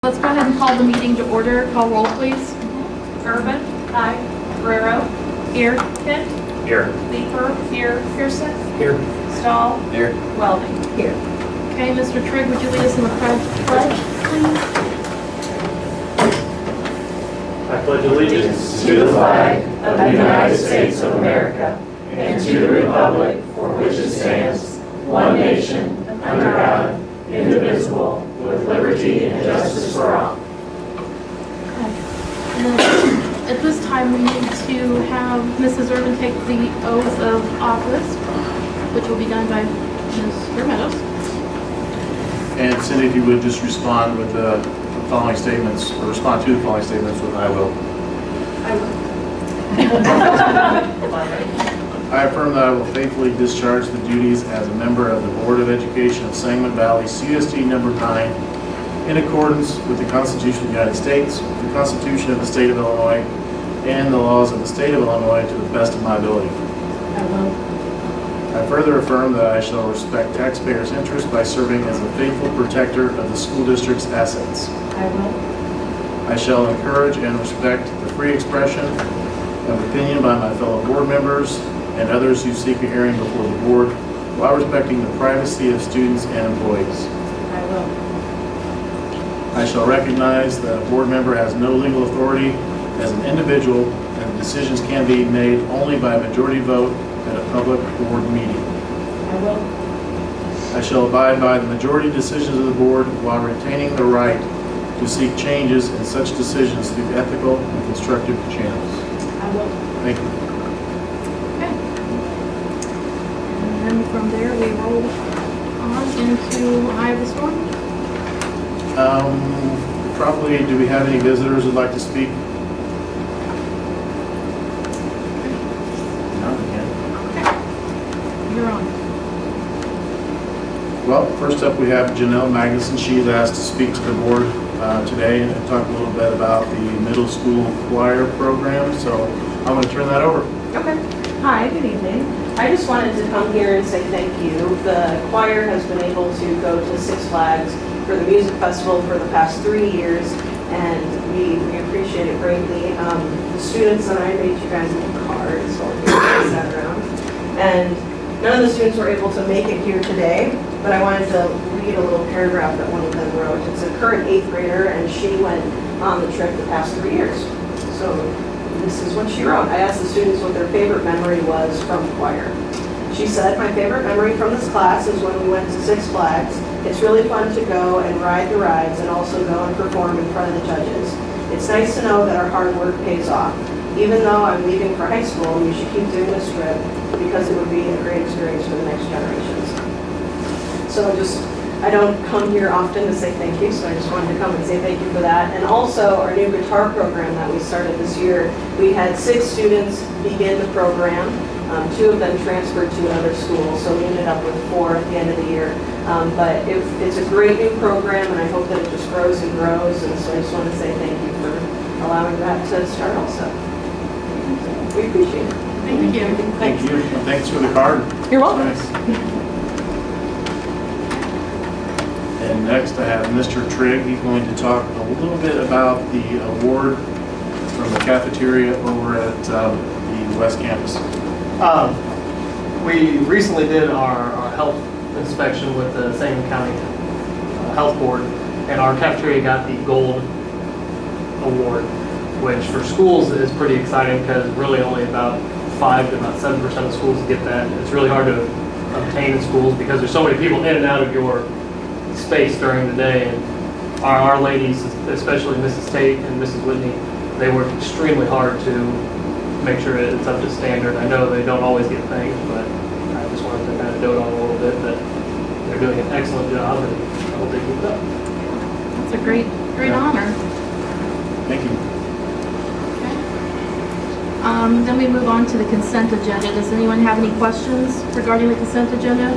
Let's go ahead and call the meeting to order. Call roll, please. Urban. Aye. Guerrero. Here. Kent. Here. Leeper. Here. Pearson. Here. Stahl. Here. Welding. Here. Okay, Mr. Trigg, would you lead us in the pledge, please? I pledge allegiance to the flag of the United States of America and to the republic for which it stands, one nation, under God, indivisible, with liberty and justice for all. And at this time, we need to have Mrs. Urban take the oath of office, which will be done by Mr. Meadows. And Cindy, if you would just respond with the following statements, or respond to the following statements with I will. I will. I affirm that I will faithfully discharge the duties as a member of the Board of Education of Sangamon Valley, CSD number 9, in accordance with the Constitution of the United States, the Constitution of the State of Illinois, and the laws of the State of Illinois to the best of my ability. I will. I further affirm that I shall respect taxpayers' interests by serving as a faithful protector of the school district's assets. I will. I shall encourage and respect the free expression of opinion by my fellow board members and others who seek a hearing before the board while respecting the privacy of students and employees. I will. I shall recognize that a board member has no legal authority as an individual and decisions can be made only by majority vote at a public board meeting. I will. I shall abide by the majority decisions of the board while retaining the right to seek changes in such decisions through ethical and constructive channels. I will. Thank you. Okay. And then from there, we roll on into Eye of the Storm. Probably, do we have any visitors who'd like to speak? No, again. Okay. You're on. Well, first up we have Janelle Magnuson. She's asked to speak to the board today and talk a little bit about the middle school choir program. So I'm going to turn that over. Okay. Hi, good evening. I just wanted to come here and say thank you. The choir has been able to go to Six Flags for the music festival for the past 3 years, and we appreciate it greatly. The students and I made you guys little cards, so I'll pass that around. And none of the students were able to make it here today, but I wanted to read a little paragraph that one of them wrote. It's a current 8th grader, and she went on the trip the past 3 years. So this is what she wrote. I asked the students what their favorite memory was from choir. She said, "My favorite memory from this class is when we went to Six Flags. It's really fun to go and ride the rides and also go and perform in front of the judges. It's nice to know that our hard work pays off. Even though I'm leaving for high school, we should keep doing this trip because it would be a great experience for the next generations." So I don't come here often to say thank you, so I just wanted to come and say thank you for that. And also our new guitar program that we started this year, we had 6 students begin the program. 2 of them transferred to another school, so we ended up with 4 at the end of the year. But it's a great new program, and I hope that it just grows and grows. And so I just want to say thank you for allowing that to start also. We appreciate it. Thank you. Thank you. Thanks for the card. You're welcome. Nice. And next I have Mr. Trigg. He's going to talk a little bit about the award from the cafeteria over at the West Campus. We recently did our health inspection with the Sangamon County Health Board, and our cafeteria got the Gold Award, which for schools is pretty exciting because really only about 5 to about 7% of schools get that. It's really hard to obtain in schools because there's so many people in and out of your space during the day, and our ladies, especially Mrs. Tate and Mrs. Whitney, they work extremely hard to make sure it's up to standard. I know they don't always get thanked, but I just wanted to kind of dote on a little bit that they're doing an excellent job, and I hope they keep it up. That's a great honor. Thank you. Okay. Then we move on to the consent agenda. Does anyone have any questions regarding the consent agenda?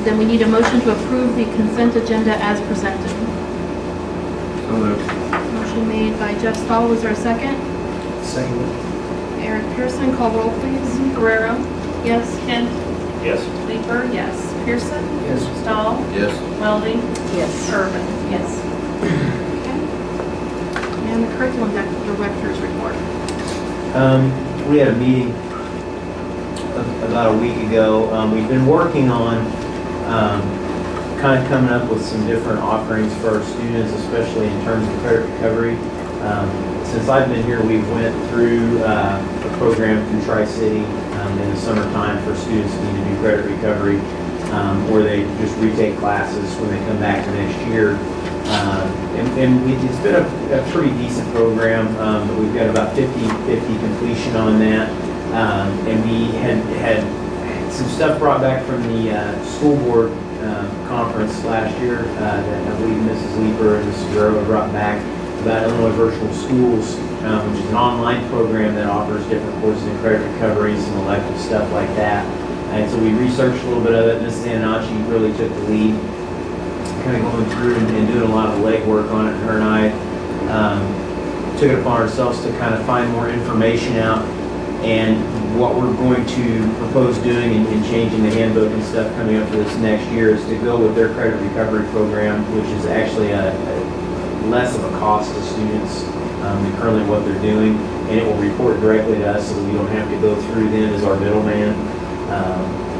Then we need a motion to approve the consent agenda as presented. So moved. Motion made by Jeff Stahl. Was there a second? Second. Eric Pearson. Call roll, please. Guerrero. Yes. Kent. Yes. Leeper, yes. Pearson? Yes. Stahl? Yes. Welding? Yes. Urban? Yes. Okay. And the curriculum director's report. We had a meeting about a week ago. We've been working on kind of coming up with some different offerings for our students, especially in terms of credit recovery. Since I've been here, we've went through a program through Tri-City in the summertime for students who need to do credit recovery, where they just retake classes when they come back the next year. It's been a pretty decent program. We've got about 50/50 completion on that. And we had some stuff brought back from the school board conference last year that I believe Mrs. Leeper and Mrs. Guerrero brought back about Illinois Virtual Schools, which is an online program that offers different courses in credit recovery, some elective stuff like that. And so we researched a little bit of it. Mrs. Ananachi really took the lead, kind of going through and doing a lot of legwork on it. Her and I took it upon ourselves to kind of find more information out. And what we're going to propose doing and changing the handbook and stuff coming up for this next year is to go with their credit recovery program, which is actually a less of a cost to students than currently what they're doing. And it will report directly to us so that we don't have to go through them as our middleman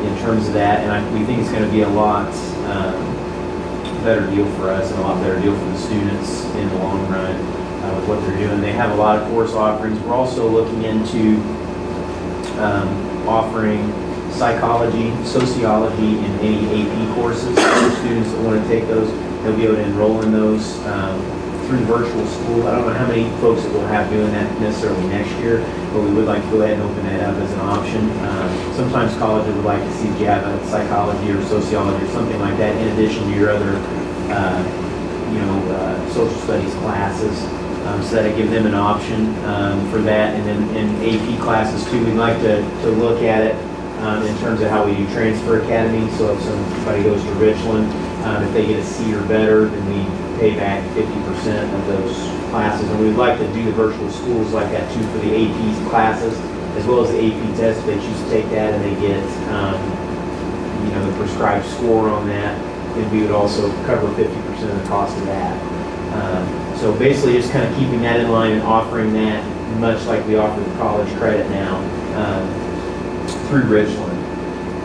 in terms of that. And we think it's going to be a lot better deal for us and a lot better deal for the students in the long run with what they're doing. They have a lot of course offerings. We're also looking into offering psychology, sociology, and any AP courses for students that want to take those. They'll be able to enroll in those through virtual school. I don't know how many folks that we'll have doing that necessarily next year, but we would like to go ahead and open that up as an option. Sometimes colleges would like to see if you have a psychology or sociology or something like that in addition to your other, social studies classes. So that I give them an option for that. And then in AP classes too, we'd like to look at it in terms of how we do transfer academy. So if somebody goes to Richland, if they get a C or better, then we pay back 50% of those classes. And we'd like to do the virtual schools like that too for the AP classes, as well as the AP test. If they choose to take that and they get, the prescribed score on that, then we would also cover 50% of the cost of that. So basically just kind of keeping that in line and offering that much like we offer the college credit now through Richland.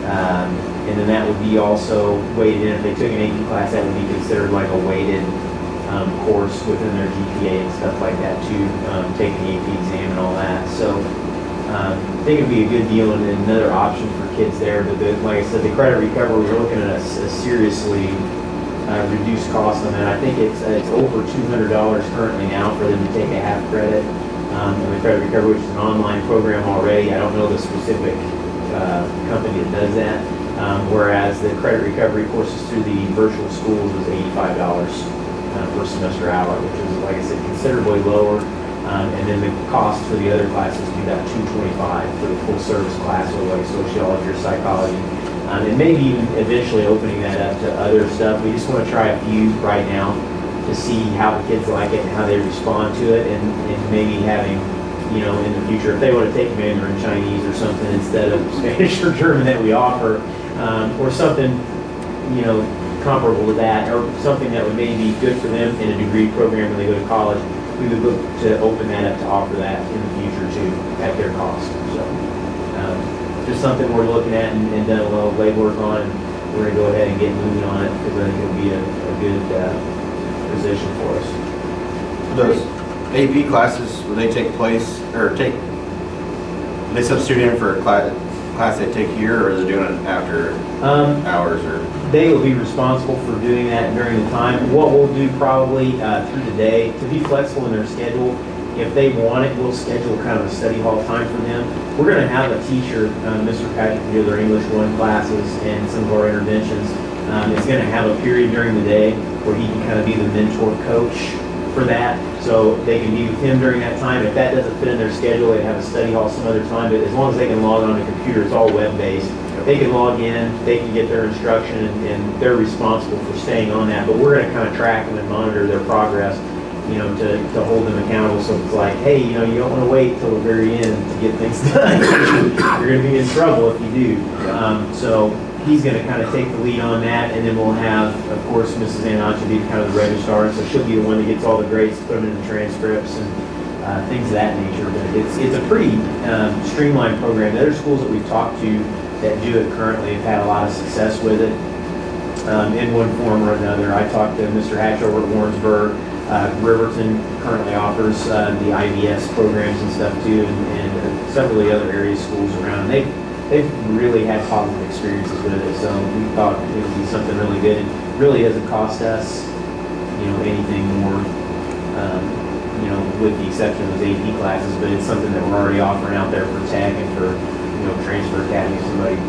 And then that would be also weighted in. If they took an AP class, that would be considered like a weighted course within their GPA and stuff like that too, taking the AP exam and all that. So I think it would be a good deal and another option for kids there. But like I said, the credit recovery, we're looking at a seriously reduced cost on that. I think it's over $200 currently now for them to take a half credit in the credit recovery, which is an online program already. I don't know the specific company that does that. Whereas the credit recovery courses through the virtual schools is $85 per semester hour, which is, like I said, considerably lower. And then the cost for the other classes would be about $225 for the full service class, or like sociology or psychology. And maybe even eventually opening that up to other stuff. We just want to try a few right now to see how the kids like it and how they respond to it, and maybe having, in the future, if they want to take Mandarin Chinese or something instead of Spanish or German that we offer, or something, comparable to that, or something that would maybe be good for them in a degree program when they go to college, we would look to open that up to offer that in the future too, at their cost. So. Just something we're looking at and done a little legwork on, and we're going to go ahead and get moving on it because I think it'll be a good position for us. Those AP classes, will they take place, or will they substitute in for a class they take here, or is it doing it after hours? Or they will be responsible for doing that during the time. What we'll do probably through the day, to be flexible in their schedule, if they want it, we'll schedule kind of a study hall time for them. We're going to have a teacher, Mr. Patrick, to do their English 1 classes and some of our interventions. It's going to have a period during the day where he can kind of be the mentor coach for that. So they can be with him during that time. If that doesn't fit in their schedule, they have a study hall some other time. But as long as they can log on the computer, it's all web-based. They can log in, they can get their instruction, and they're responsible for staying on that. But we're going to kind of track them and monitor their progress. you know, to hold them accountable. So it's like, hey, you know, you don't want to wait till the very end to get things done. You're going to be in trouble if you do. So he's going to kind of take the lead on that, and then we'll have, of course, Mrs. Anacha be kind of the registrar, so she'll be the one that gets all the grades, put them in the transcripts and things of that nature. But it's a pretty streamlined program. The other schools that we've talked to that do it currently have had a lot of success with it in one form or another. I talked to Mr. Hatch over at Warrensburg. Riverton currently offers the IBS programs and stuff too, and several of the other area schools around. They've really had positive experiences with it, so we thought it would be something really good. And really doesn't cost us, you know, anything more, you know, with the exception of those AP classes. But it's something that we're already offering out there for tech and for, you know, transfer academy. If somebody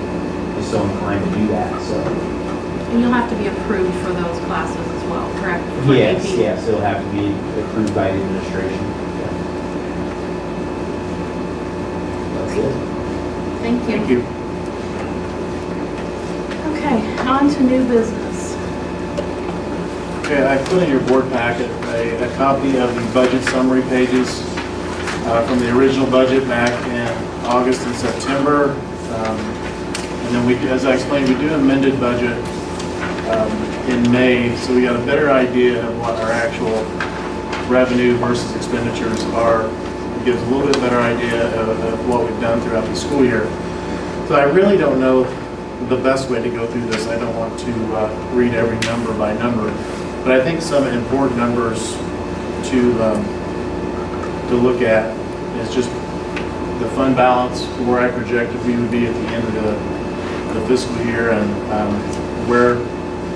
is so inclined to do that, so. And you'll have to be approved for those classes as well, correct? For Yes, AP? yes, it'll have to be approved by the administration. Yeah. That's it. Thank you. Thank you. Okay, on to new business. Okay, I put in your board packet a copy of the budget summary pages from the original budget back in August and September. And then we, as I explained, we do an amended budget in May, so we got a better idea of what our actual revenue versus expenditures are. It gives a little bit better idea of what we've done throughout the school year. So I really don't know the best way to go through this. I don't want to read every number by number, but I think some important numbers to look at is just the fund balance, where I projected we would be at the end of the fiscal year, and where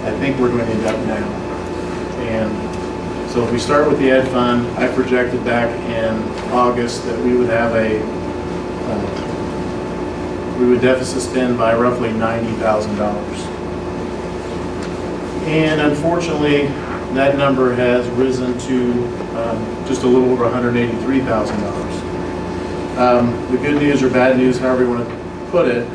I think we're going to end up now. And so if we start with the ed fund, I projected back in August that we would have we would deficit spend by roughly $90,000. And unfortunately, that number has risen to just a little over $183,000. The good news or bad news, however you want to put it,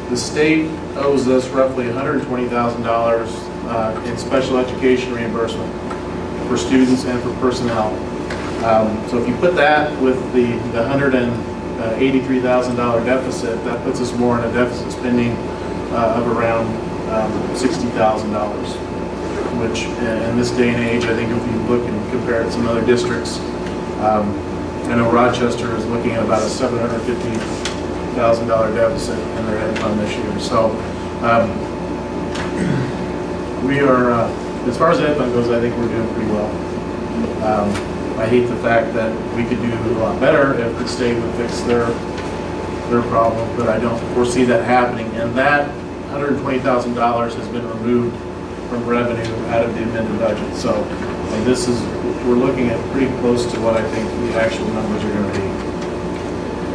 the state owes us roughly $120,000 in special education reimbursement for students and for personnel. So if you put that with the $183,000 deficit, that puts us more in a deficit spending of around $60,000, which in this day and age, I think if you look and compare it to some other districts, I know Rochester is looking at about a $750,000 deficit in their ed fund this year. So we are, as far as ed fund goes, I think we're doing pretty well. I hate the fact that we could do a lot better if the state would fix their problem, but I don't foresee that happening. And that $120,000 has been removed from revenue out of the amended budget. So this is, we're looking at pretty close to what I think the actual numbers are going to be.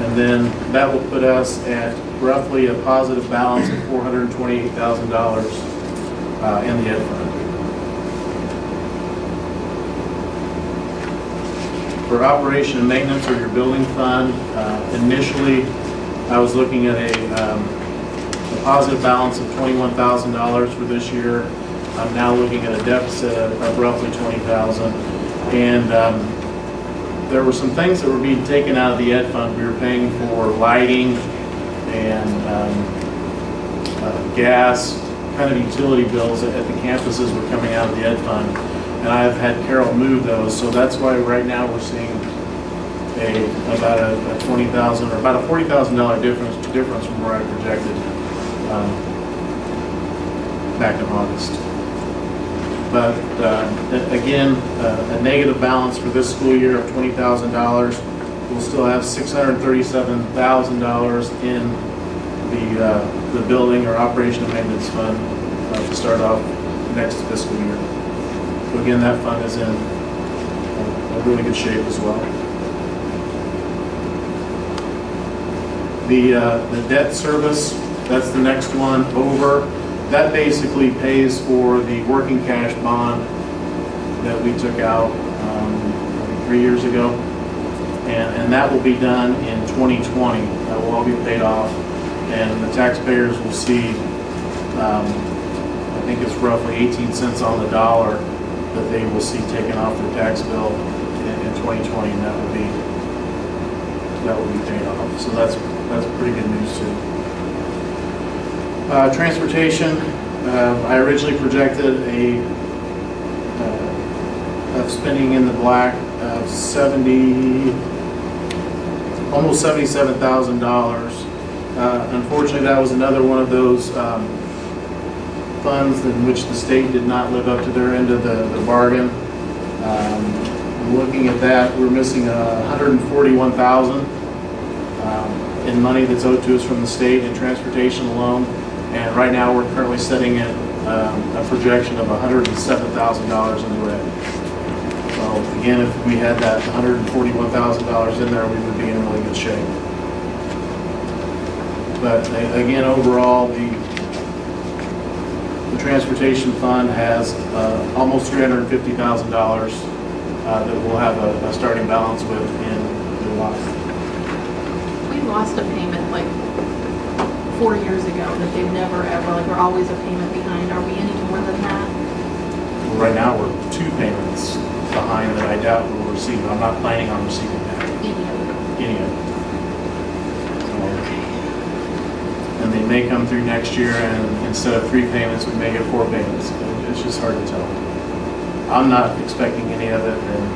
And then that will put us at roughly a positive balance of $428,000 in the ed fund. For operation and maintenance or your building fund, initially I was looking at a positive balance of $21,000 for this year. I'm now looking at a deficit of roughly $20,000. And there were some things that were being taken out of the ed fund. We were paying for lighting and gas, kind of utility bills at the campuses were coming out of the ed fund. And I've had Carol move those, so that's why right now we're seeing about a $20,000 or about a $40,000 difference from where I projected back in August. But again, a negative balance for this school year of $20,000. We'll still have $637,000 in the building or operation and maintenance fund to start off next fiscal year. So again, that fund is in a really good shape as well. The debt service, that's the next one over. That basically pays for the working cash bond that we took out 3 years ago. And that will be done in 2020. That will all be paid off. And the taxpayers will see, I think it's roughly 18 cents on the dollar that they will see taken off their tax bill in 2020, and that would be paid off. So that's pretty good news too. Transportation, I originally projected of spending in the black of almost $77,000. Unfortunately, that was another one of those funds in which the state did not live up to their end of the bargain. Looking at that, we're missing $141,000 in money that's owed to us from the state in transportation alone. And right now, we're currently setting at a projection of $107,000 in the red. So again, if we had that $141,000 in there, we would be in really good shape. But again, overall, the transportation fund has almost $350,000 that we'll have a starting balance with in July. We lost a payment like 4 years ago that they've never ever, like we're always a payment behind. Are we any more than that? Right now, we're 2 payments behind that I doubt we'll receive. I'm not planning on receiving that. Any of it. And they may come through next year, and instead of 3 payments, we may get 4 payments. It's just hard to tell. I'm not expecting any of it, and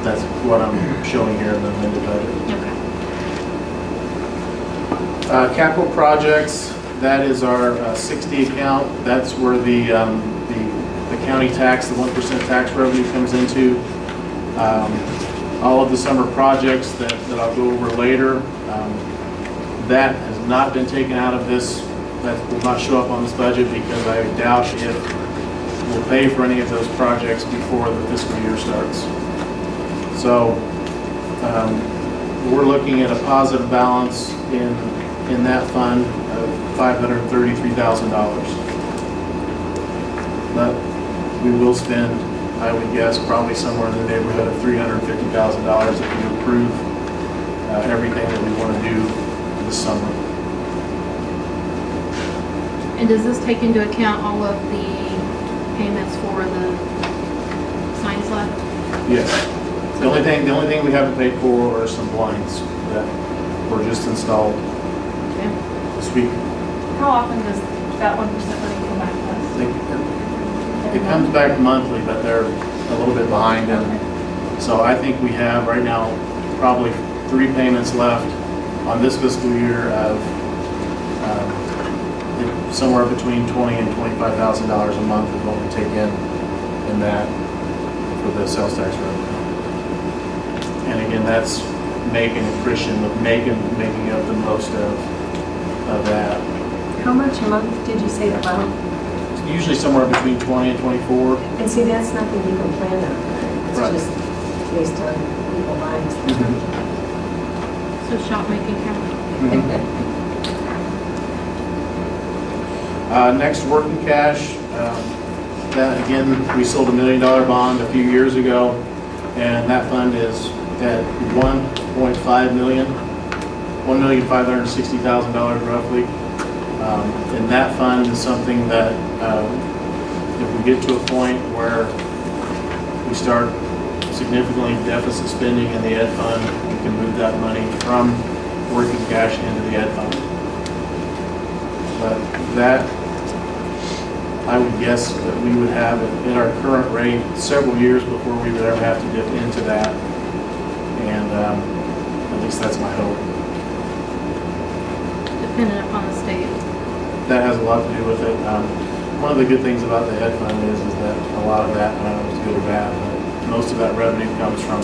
that's what I'm showing here in the amended budget. Okay. Capital projects, that is our 60 account. That's where the county tax, the 1% tax revenue comes into. All of the summer projects that I'll go over later, that has not been taken out of this. That will not show up on this budget because I doubt if we'll pay for any of those projects before the fiscal year starts. So we're looking at a positive balance in that fund of $533,000. But we will spend, I would guess, probably somewhere in the neighborhood of $350,000 if we approve everything that we want to do this summer. And does this take into account all of the payments for the science lab? Yes. The only thing we haven't paid for are some blinds that were just installed this week. How often does that 1% money come back to us? It comes back monthly, but they're a little bit behind, and so I think we have right now probably 3 payments left on this fiscal year of somewhere between $20,000 and $25,000 a month is what we take in that for the sales tax revenue. And again, that's Megan and Christian with Megan making up the most of that. How much a month did you say about? It's usually somewhere between 20 and 24. And see, that's nothing you can plan on. It's Right. just based on people lives. So shop making count. Next, working cash. That again, we sold $1 million bond a few years ago, and that fund is at $1.5 million, $1,560,000 roughly. And that fund is something that if we get to a point where we start significantly deficit spending in the ed fund, we can move that money from working cash into the ed fund. But that, I would guess that we would have it at our current rate several years before we would ever have to dip into that. And at least that's my hope. Dependent upon the state. That has a lot to do with it. One of the good things about the ed fund is that a lot of that, I don't know if it's good or bad, but most of that revenue comes from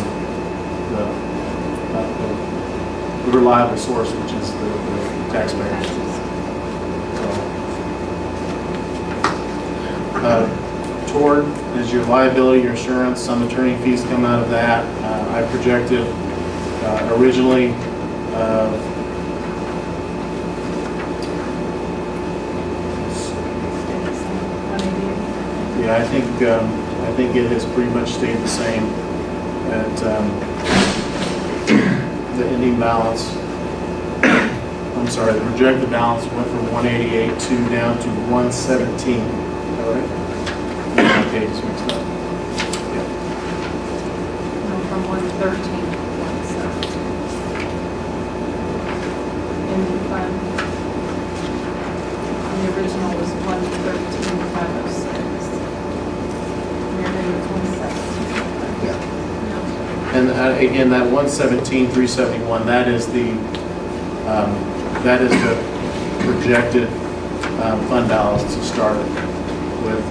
the reliable source, which is the taxpayers. Tort is your liability, your insurance, some attorney fees come out of that. I projected originally yeah, I think it has pretty much stayed the same at the ending balance. I'm sorry, the projected balance went from 188.2 down to 117. All right. pages mixed up. No, from 113 to 117. Ending fund. And the original was 113,506. And then it was 117. And again, that 117,371, that is the projected fund balance to start with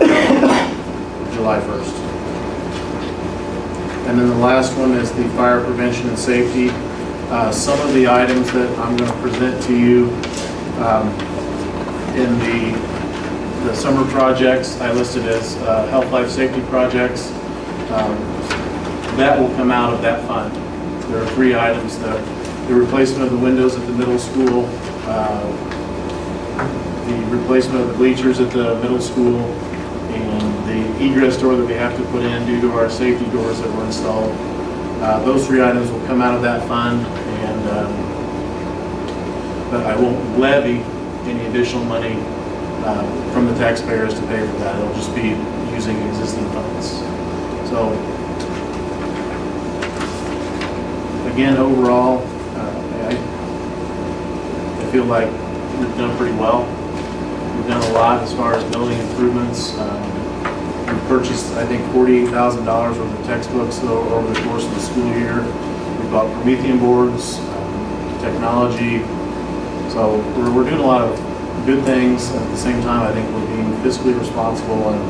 July 1st. And then the last one is the fire prevention and safety. Some of the items that I'm going to present to you in the summer projects, I listed as health, life, safety projects. That will come out of that fund. There are 3 items: the replacement of the windows at the middle school, the replacement of the bleachers at the middle school, and the egress door that we have to put in due to our safety doors that were installed. Those 3 items will come out of that fund, and but I won't levy any additional money from the taxpayers to pay for that. It'll just be using existing funds. So again, overall, I feel like we've done pretty well. We've done a lot as far as building improvements. We purchased, I think, $48,000 worth of textbooks over the course of the school year. We bought Promethean boards, technology. So we're doing a lot of good things. At the same time, I think we're being fiscally responsible, and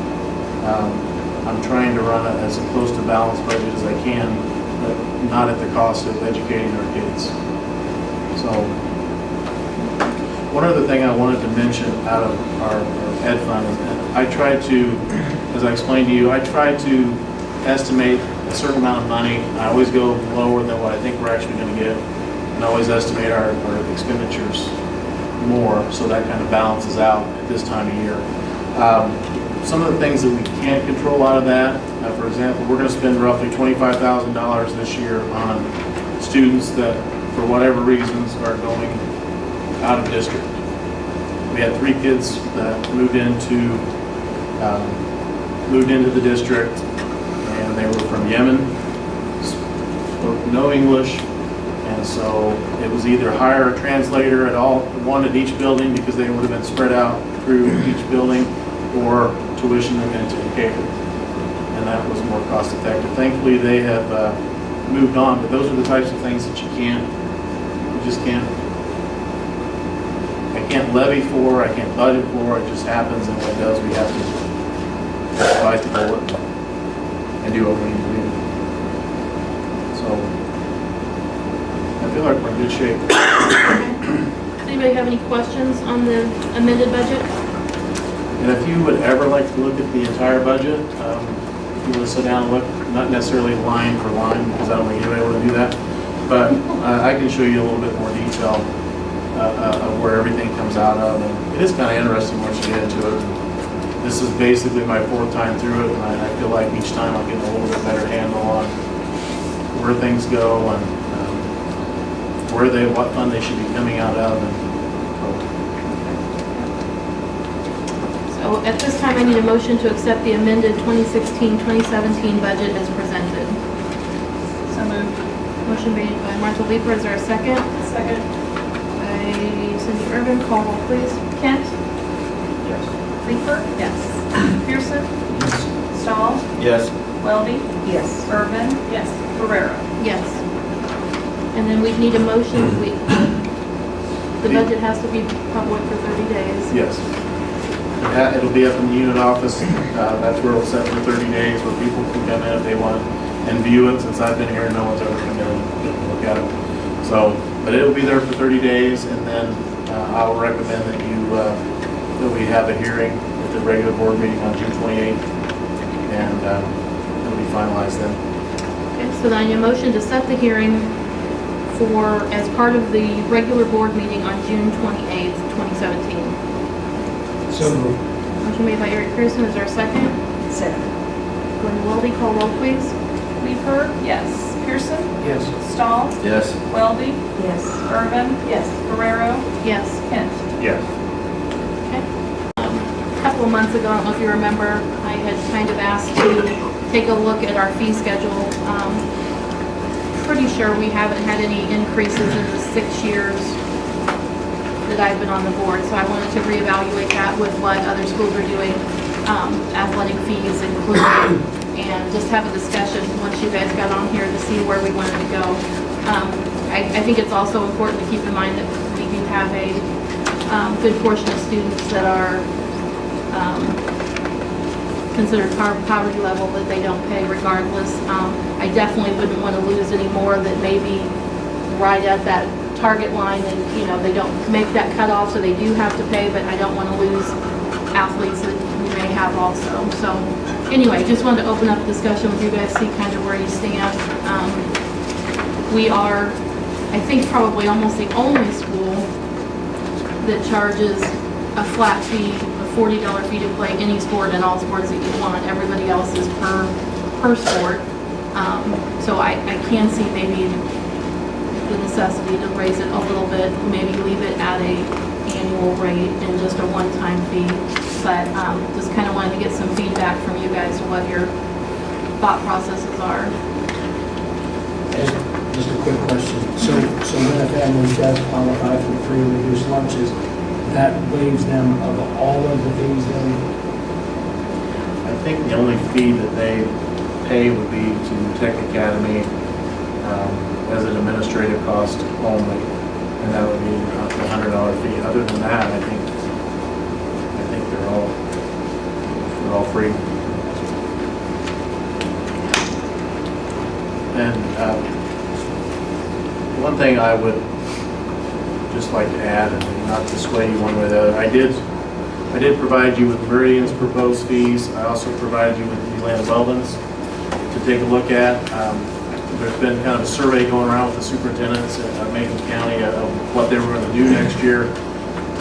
I'm trying to run as close to balanced budget as I can, but not at the cost of educating our kids. So one other thing I wanted to mention out of our ed fund, and I tried to, as I explained to you, I tried to estimate a certain amount of money. I always go lower than what I think we're actually going to get, and I always estimate our expenditures more, so that kind of balances out at this time of year. Some of the things that we can't control out of that, for example, we're going to spend roughly $25,000 this year on students that, for whatever reasons, are going out of district. We had 3 kids that moved into the district, and they were from Yemen, spoke no English, and so it was either hire a translator one at each building, because they would have been spread out through each building, or tuition them into Decatur, and that was more cost effective. Thankfully, they have moved on, but those are the types of things that you just can't. I can't levy for, I can't budget for, it just happens, and when it does, we have to bite the bullet and do what we need to do. So I feel like we're in good shape. Does anybody have any questions on the amended budget? And if you would ever like to look at the entire budget, if you want to sit down and look, not necessarily line for line, because I don't think anybody would do that, but I can show you a little bit more detail of where everything comes out of. And it is kind of interesting once you get into it. This is basically my 4th time through it, and I feel like each time I'm getting a little bit better handle on where things go, and what fund they should be coming out of. So at this time, I need a motion to accept the amended 2016-2017 budget as presented. So moved. Motion made by Martha Leeper. Is there a second? Second. By Cindy Urban. Call roll, please. Kent? Yes. Leeper? Yes. Pearson? Stahl? Yes. Welby? Yes. Urban? Yes. Ferrero? Yes. And then we need a motion. The budget has to be public for 30 days. Yes. It'll be up in the unit office. That's where it's set for 30 days, where people can come in if they want and view it. Since I've been here, no one's ever come in and look at it. So, but it'll be there for 30 days, and then I'll recommend that we have a hearing at the regular board meeting on June 28th, and it'll be finalized then. Okay, so then I need a motion to set the hearing as part of the regular board meeting on June 28th, 2017. So moved. Motion made by Eric Pearson. Is there a second? Second. Glenn Welby. Call roll, please. Leeper? Yes. Pearson? Yes. Stahl? Yes. Welby? Yes. Urban? Yes. Ferrero? Yes. Kent? Yes. Okay. couple of months ago, I don't know if you remember, I had kind of asked to take a look at our fee schedule. Pretty sure we haven't had any increases in the 6 years that I've been on the board, so I wanted to reevaluate that with what other schools are doing, athletic fees included, and just have a discussion once you guys got on here to see where we wanted to go. I think it's also important to keep in mind that we do have a good portion of students that are considered poverty level that they don't pay regardless. I definitely wouldn't want to lose any more that maybe right at that target line and, you know, they don't make that cutoff, so they do have to pay, but I don't want to lose athletes that we may have also. So anyway, just wanted to open up the discussion with you guys, see kind of where you stand. We are, I think, probably almost the only school that charges a flat fee, a $40 fee to play any sport and all sports that you want. Everybody else is per sport. So I can see maybe the necessity to raise it a little bit, maybe leave it at a annual rate and just a one-time fee. But just kind of wanted to get some feedback from you guys what your thought processes are. Just a quick question. So when a family does qualify for free or reduced lunches, that waives them of all of the fees then? I think the only fee that they pay would be to Tech Academy as an administrative cost only, and that would be the $100 fee. Other than that, I think they're all free. And one thing I would just like to add, and not to sway you one way or the other, I did provide you with Meridian's proposed fees. I also provided you with Elan Weldon's to take a look at. There's been kind of a survey going around with the superintendents of Macon County of what they were going to do next year.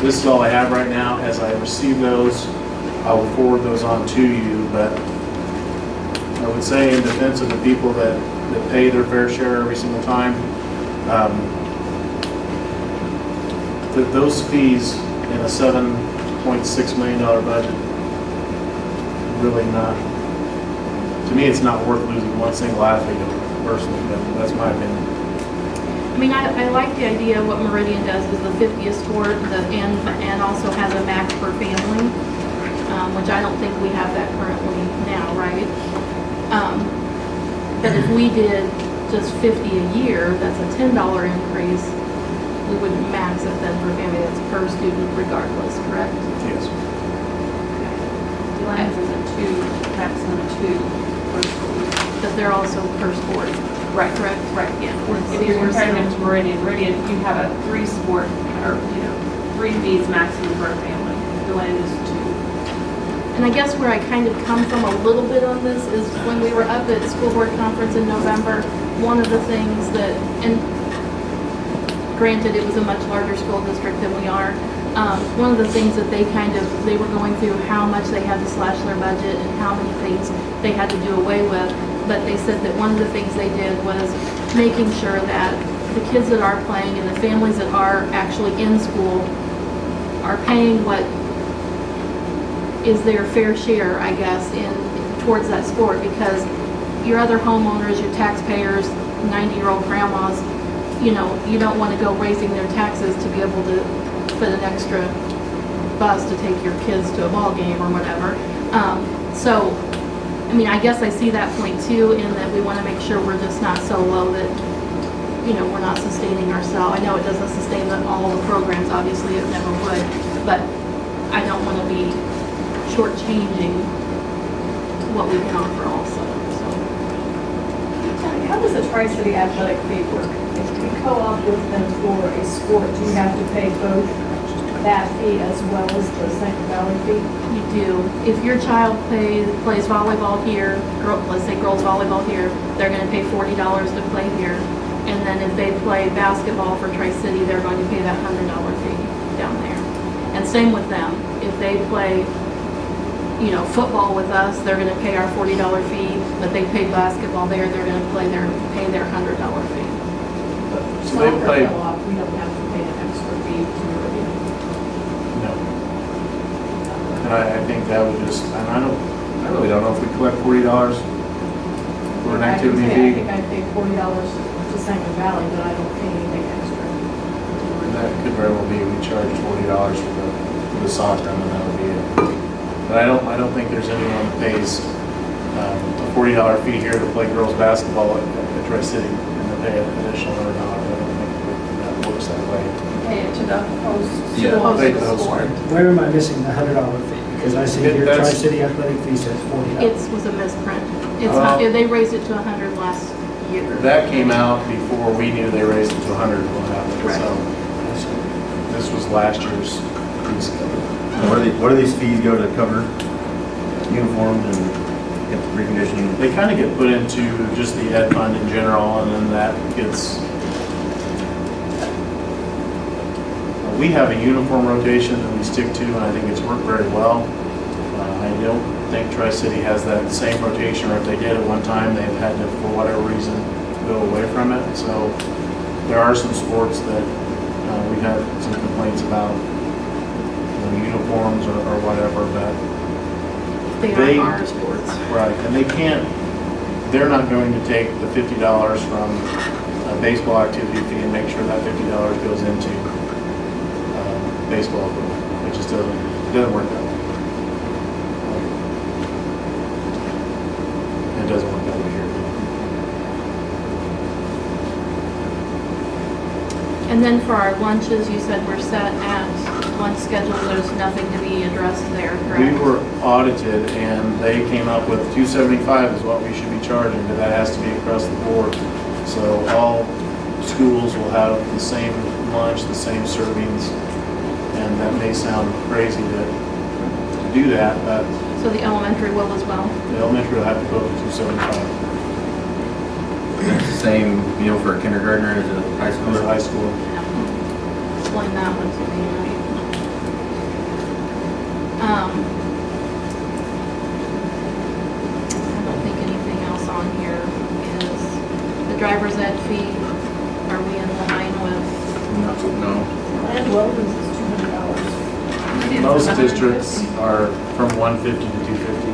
This is all I have right now. As I receive those, I will forward those on to you. But I would say, in defense of the people that pay their fair share every single time, that those fees in a $7.6 million budget, really not, to me, it's not worth losing one single athlete personally, but that's my opinion. I mean, I like the idea of what Meridian does is the 50th sport and also has a max per family, which I don't think we have that currently now, right? But if we did just 50 a year, that's a $10 increase. We wouldn't max it then per family. That's per student regardless, correct? Yes. Lions is a maximum of 2 per school. But they're also per sport. Right. Correct? Right, yeah. If you're comparing them to Meridian, you have a 3 sport, or 3 fees maximum per family. The land is 2. And I guess where I kind of come from a little bit on this is when we were up at school board conference in November, one of the things that, and granted it was a much larger school district than we are, one of the things that they were going through how much they had to slash their budget and how many things they had to do away with. But they said that one of the things they did was making sure that the kids that are playing and the families that are actually in school are paying what is their fair share, I guess, towards that sport, because your other homeowners, your taxpayers, 90-year-old grandmas, you don't want to go raising their taxes to be able to put an extra bus to take your kids to a ball game or whatever. So, I mean, I guess I see that point too, in that we want to make sure we're just not so low that, we're not sustaining ourselves. I know it doesn't sustain all the programs, obviously it never would, but I don't want to be shortchanging what we can offer also. So. How does the Tri-City athletic fee work? If we co-op with them for a sport, do you have to pay both that fee as well as the Sangamon Valley fee? You do. If your child plays volleyball here, let's say girls volleyball here, they're going to pay $40 to play here. And then if they play basketball for Tri-City, they're going to pay that $100 fee down there. And same with them. If they play football with us, they're going to pay our $40 fee, but they pay basketball there, they're going to pay their $100 fee. So they play. We don't have to pay an extra fee to Meridian. No. And I think that would just, and I really don't know if we collect $40 for an activity I fee. think I paid $40 to Sangamon Valley, but I don't pay anything extra. That could very well be, we charge $40 for the soccer, and that would be it. But I don't think there's anyone that pays a $40 fee here to play girls' basketball at Tri-City, and to pay an additional $100. I don't think that works that way. Pay it to the host Yeah, school. pay to the host sport. Where am I missing the $100 fee? Because I see here That's- Tri-City Athletic fee says $40. It was a misprint. It's, they raised it to 100 last year. That came out before we knew they raised it to 100 and what happened, Correct. so this was last year's fee schedule. What do these fees go to cover? Uniforms and reconditioning? They kind of get put into just the ed fund in general, and then that gets, we have a uniform rotation that we stick to, and I think it's worked very well. I don't think Tri-City has that same rotation, or if they did at one time, they've had to, for whatever reason, go away from it. So there are some sports that we've had some complaints about, uniforms or whatever, but They are our sports. right, and they're not going to take the $50 from a baseball activity fee and make sure that $50 goes into baseball equipment. It just doesn't work that way. It doesn't work that way here. And then for our lunches, you said we're set at lunch schedule, there's nothing to be addressed there, correct? We were audited and they came up with $275 is what we should be charging, but that has to be across the board. So all schools will have the same lunch, the same servings, and that may sound crazy to do that, but So the elementary will as well? the elementary will have to go to $275 Same meal for a kindergartner as a high for schooler? high school. Explain that one to me. I don't think anything else on here is the driver's ed fee. Are we in line with? No. And Weldon's is $200. Most districts are from 150 to 250.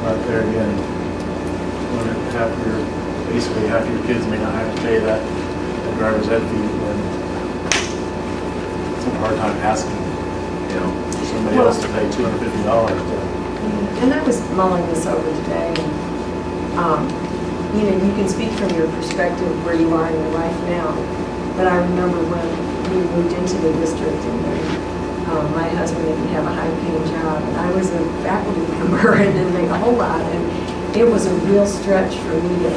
Right there again, when basically half your kids may not have to pay that driver's ed fee, then it's a hard time asking, somebody else to pay $250 to. And I was mulling this over today, and, you can speak from your perspective where you are in your life now, but I remember when we moved into the district and when my husband didn't have a high-paying job, and I was a faculty member and didn't make a whole lot, and it was a real stretch for me to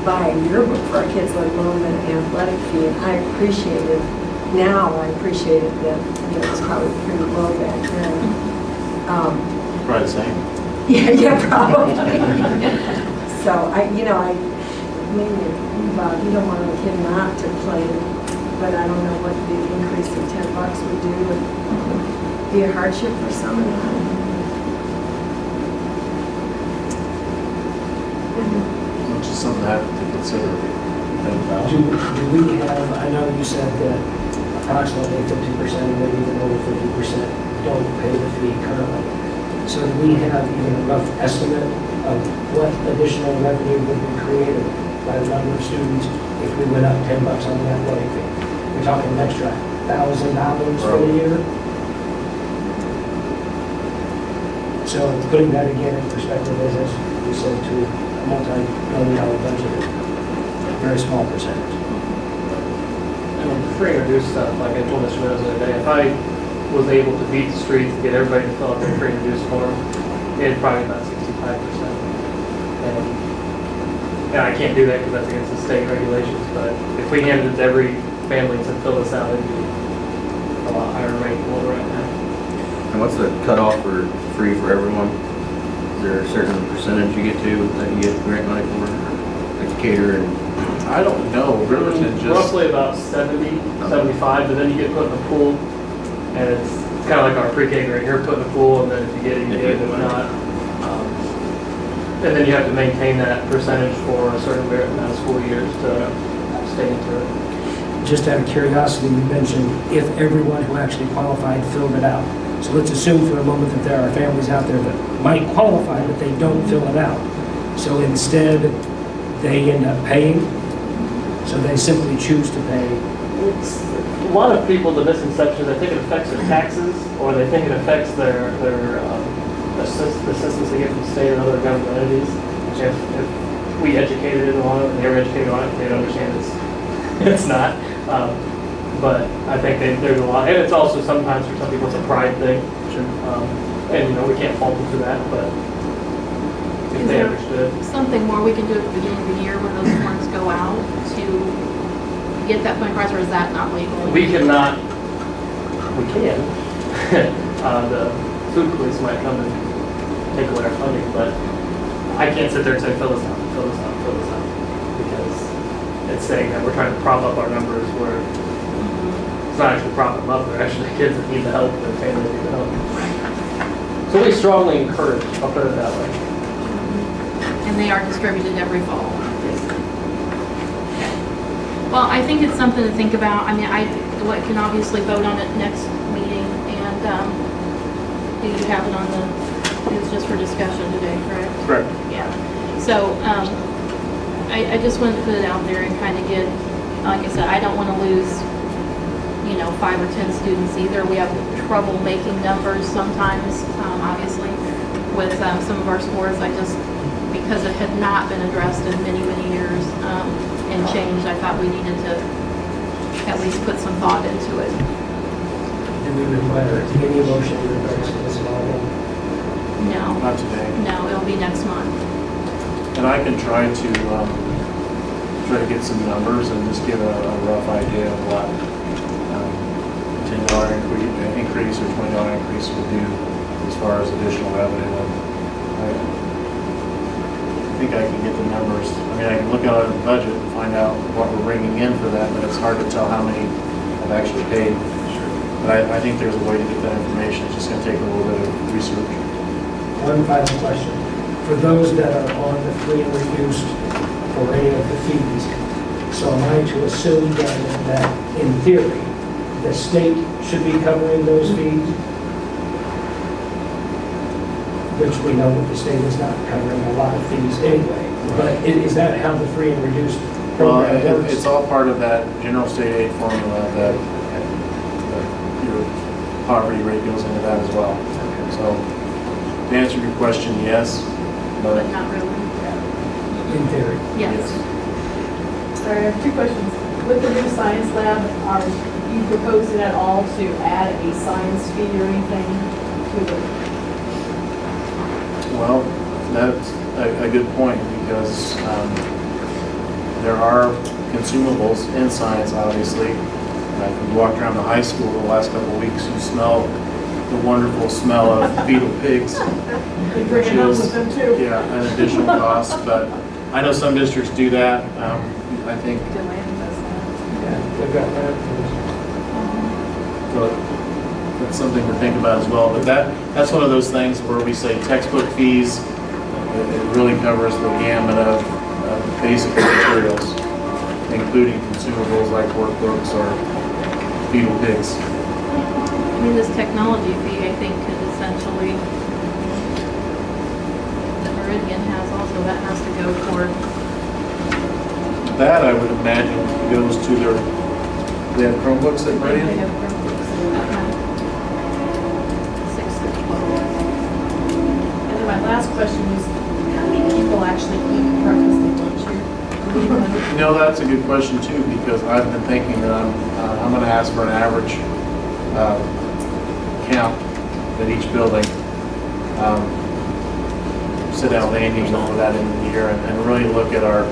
buy a yearbook for our kids, let alone an athletic fee, and I appreciated that it was probably pretty low back then. Probably the same. Yeah, probably. So maybe, Bob, you don't want a kid not to play, but I don't know what the increase of $10 would do. It would be a hardship for some of them. Which is something I have to consider. Think about. Do we have, I know you said that approximately 50%, maybe even over 50% don't pay the fee currently. So do we have even a rough estimate of what additional revenue would be created by the number of students if we went up $10 on the athletic fee? We're talking an extra $1,000 for the year. So putting that again in perspective, as we said, to a multi-million-dollar budget, a very small percentage. I mean, free or reduced stuff, like I told Mr. Meadows the other day, if I was able to beat the streets and get everybody to fill out their free and reduced form, it'd probably about 65%. And I can't do that because that's against the state regulations, but if we handed it to every family to fill this out, it'd be a lot higher rate than what we're at now. And what's the cutoff for free for everyone? Is there a certain percentage you get to that you get grant money for, like cater and? I don't know, Riverton just, Roughly about 70, 75, but then you get put in a pool, and it's kind of like our pre-K grant. You're put in a pool, and then if you get it, you get it, if not. And then you have to maintain that percentage for a certain amount of school years to stay into it. just out of curiosity, you mentioned if everyone who actually qualified filled it out. So let's assume for a moment that there are families out there that might qualify, but they don't fill it out. So instead, they end up paying, so they simply choose to pay. It's, a lot of people, the misconception, they think it affects their taxes, or they think it affects their assistance they get from the state and other government entities. If we educated it on it, and they were educated on it, they'd understand it's not. But I think there's a lot, and it's also sometimes for some people it's a pride thing. And you know, we can't fault them for that, but if Is they there understood. something more we can do at the beginning of the year when those forms go out to get that point across, or is that not legal? We cannot, we can. The food police might come and take away our funding, but I can't sit there and say, fill this out, fill this out, fill this out. Because it's saying that we're trying to prop up our numbers where it's not actually propping them up, they're actually kids that need the help, their families need the help. So we strongly encourage, I'll put it that way. And they are distributed every fall. Well, I think it's something to think about. I mean, I can obviously vote on it next meeting, and do you have it on the, it's just for discussion today, correct? Correct. Yeah. So I just wanted to put it out there and kind of get, like I said, I don't want to lose, 5 or 10 students either. We have trouble making numbers sometimes, obviously, with some of our scores. Because it had not been addressed in many, many years and changed, I thought we needed to at least put some thought into it. Do we require any motion in regards to this model? No. Not today. No, it'll be next month. And I can try to get some numbers and just give a rough idea of what $10 increase or $20 increase would do as far as additional revenue. I think I can get the numbers. I mean, I can look at the budget and find out what we're bringing in for that, but it's hard to tell how many have actually paid. But I think there's a way to get that information. It's just going to take a little bit of research. One final question. For those that are on the free and reduced for any of the fees, so am I to assume then that in theory, the state should be covering those fees? Which we know that the state is not covering a lot of fees anyway. But is that how the free and reduced program works? It's all part of that general state aid formula that your poverty rate goes into that as well. So to answer your question, yes, But not really. In theory. Yes. Sorry, I have 2 questions. With the new science lab, are you proposing at all to add a science fee or anything to it? Well, that's a good point because there are consumables in science, obviously. If you walked around the high school the last couple of weeks, you smell the wonderful smell of fetal pigs. You bring it home with them too? Yeah, an additional cost, but I know some districts do that. I think DeLand does that. Yeah, they've got that. that's something to think about as well. But that's one of those things where we say textbook fees. It really covers the gamut of basic materials, including consumables like workbooks or fetal pigs. I mean, this technology fee, I think, could essentially, the Meridian has also, that has to go toward. That, I would imagine, goes to they have Chromebooks at They Meridian? have Chromebooks and that. 6 to 12. And then my last question is, how many people actually eat breakfast and lunch here? You know, that's a good question too, because I've been thinking that I'm going to ask for an average count at each building. Sit down with Andy and all that in the year and really look at our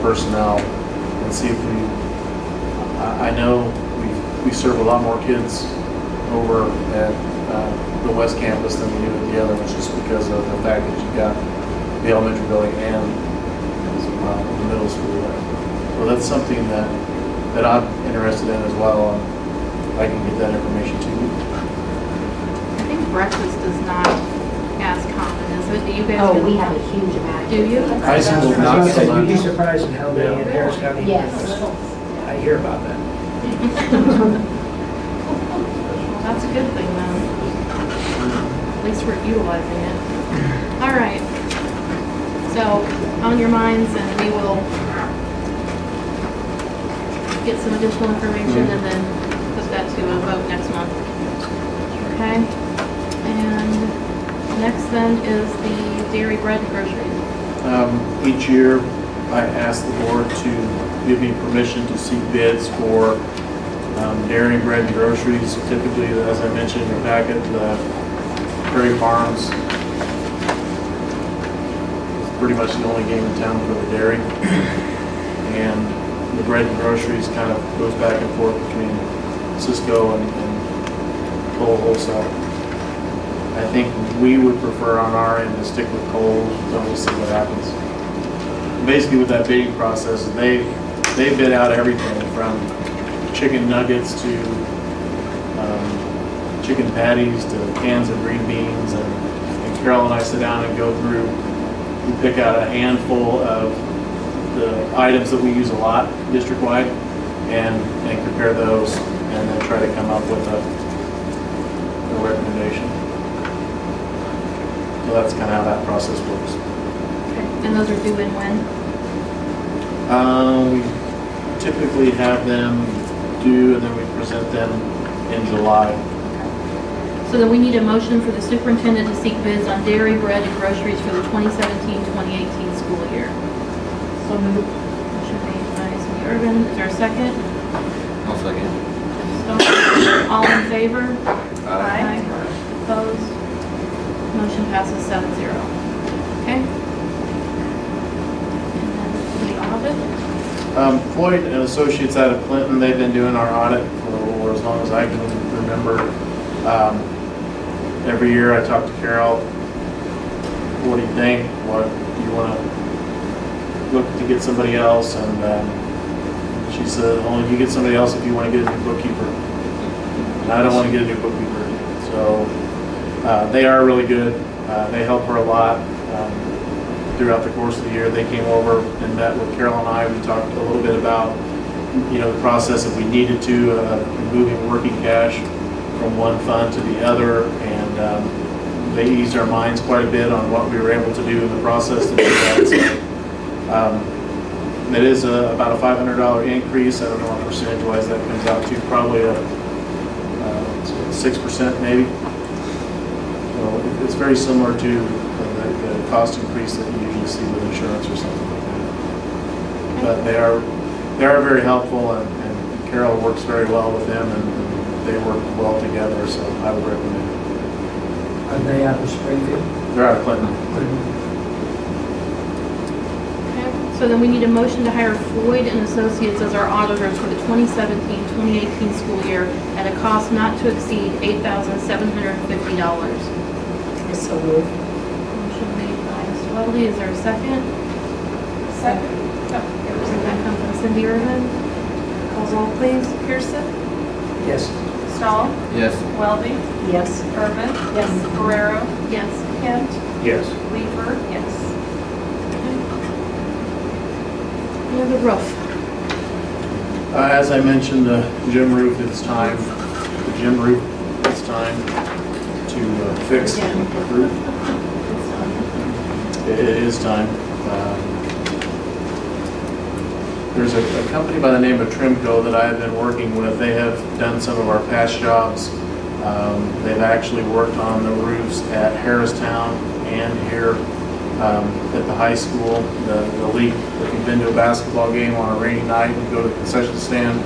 personnel and see if I know we serve a lot more kids over at the West Campus than we do at the other ones, just because of the fact that you've got the elementary building and the middle school there. So that's something that I'm interested in as well, and I can get that information to you. I think breakfast is not as common, is it? Do you guys? Oh, get we a have lot? a huge amount. Do you? High school, I was not going to so say, you'd be much. surprised at how many in Harris County. Yes. I hear about that. Well, that's a good thing then. At least we're utilizing it. All right. So on your minds, and we will get some additional information and then put that to a vote next month. Okay? And next then is the dairy, bread, and groceries. Each year, I ask the board to give me permission to seek bids for dairy, bread, and groceries. Typically, as I mentioned in your packet, the Prairie Farms is pretty much the only game in town for the dairy. And the bread and groceries kind of goes back and forth between Cisco and Cole Wholesale. I think we would prefer on our end to stick with Cole, so we'll see what happens. Basically with that bidding process, they bid out everything from chicken nuggets to chicken patties to cans of green beans, and Carol and I sit down and go through, we pick out a handful of the items that we use a lot district-wide and compare those and then try to come up with a recommendation. So that's kind of how that process works. Okay. And those are due in when? We typically have them due and then we present them in July. So then we need a motion for the superintendent to seek bids on dairy, bread, and groceries for the 2017-2018 school year. So moved. Motion made by Cindy Urban. Is there a second? I'll second. Stone. All in favor? Aye. Opposed? Motion passes 7-0. Okay? And then the audit? Floyd and Associates out of Clinton, they've been doing our audit for as long as I can remember. Every year I talk to Carol, what do you think? What do you want to look to get somebody else? And she said, only you get somebody else if you want to get a new bookkeeper. And I don't want to get a new bookkeeper. So they are really good. They help her a lot throughout the course of the year. They came over and met with Carol and I. We talked a little bit about, the process if we needed to, moving working cash from one fund to the other, and they eased our minds quite a bit on what we were able to do in the process to do that. So, it is about a $500 increase. I don't know what percentage-wise that comes out to, probably a 6% maybe. So it's very similar to the cost increase that you usually see with insurance or something like that. But they are very helpful, and Carol works very well with them, and they work well together, so I would recommend it. Are they out of Springfield? They're out of Clinton. Okay. So then we need a motion to hire Floyd and Associates as our auditors for the 2017-2018 school year at a cost not to exceed $8,750. So moved. Motion made by Mr. Lovely. Is there a second? Second. So that comes from Cindy Urban. Call roll, please. Pearson, Yes. Stahl, Yes. Welby, Yes. Urban, Yes. Guerrero, Yes. Kent, Yes. Weaver, yes. And the roof. As I mentioned, the gym roof, it's time. The gym roof, it's time to fix the roof. It is time. There's a company by the name of Trimco that I have been working with. They have done some of our past jobs. They've actually worked on the roofs at Harristown and here at the high school. The leak, if you've been to a basketball game on a rainy night and go to the concession stand,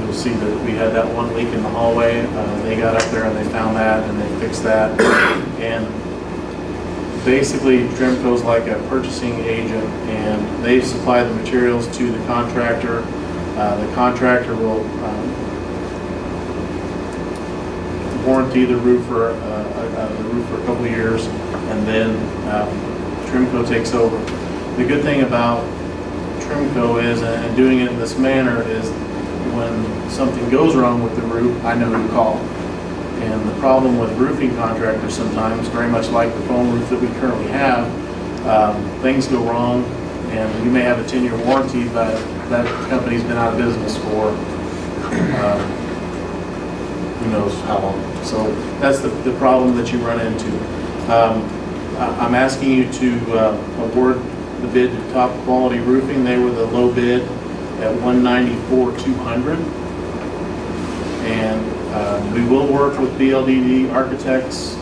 you'll see that we had that one leak in the hallway. They got up there and they found that and they fixed that. And basically, Trimco's like a purchasing agent, and they supply the materials to the contractor. The contractor will warranty the roof for a couple of years, and then Trimco takes over. The good thing about Trimco is, and doing it in this manner, is when something goes wrong with the roof, I know who to call. And the problem with roofing contractors sometimes, very much like the foam roof that we currently have, things go wrong, And you may have a 10-year warranty, but that company's been out of business for who knows how long. So that's the problem that you run into. I'm asking you to award the bid to Top Quality Roofing. They were the low bid at $194,200. And we will work with BLDD Architects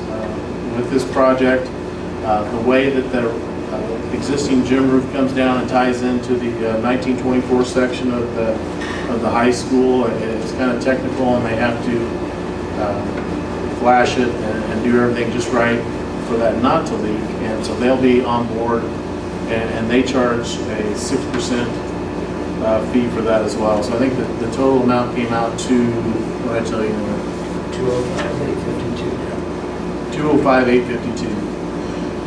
with this project. The way that the existing gym roof comes down and ties into the 1924 section of the high school, it's kind of technical, and they have to flash it and do everything just right for that not to leak. And so they'll be on board, and they charge a 6% fee for that as well. So I think that the total amount came out to, what did I tell you? $205,852.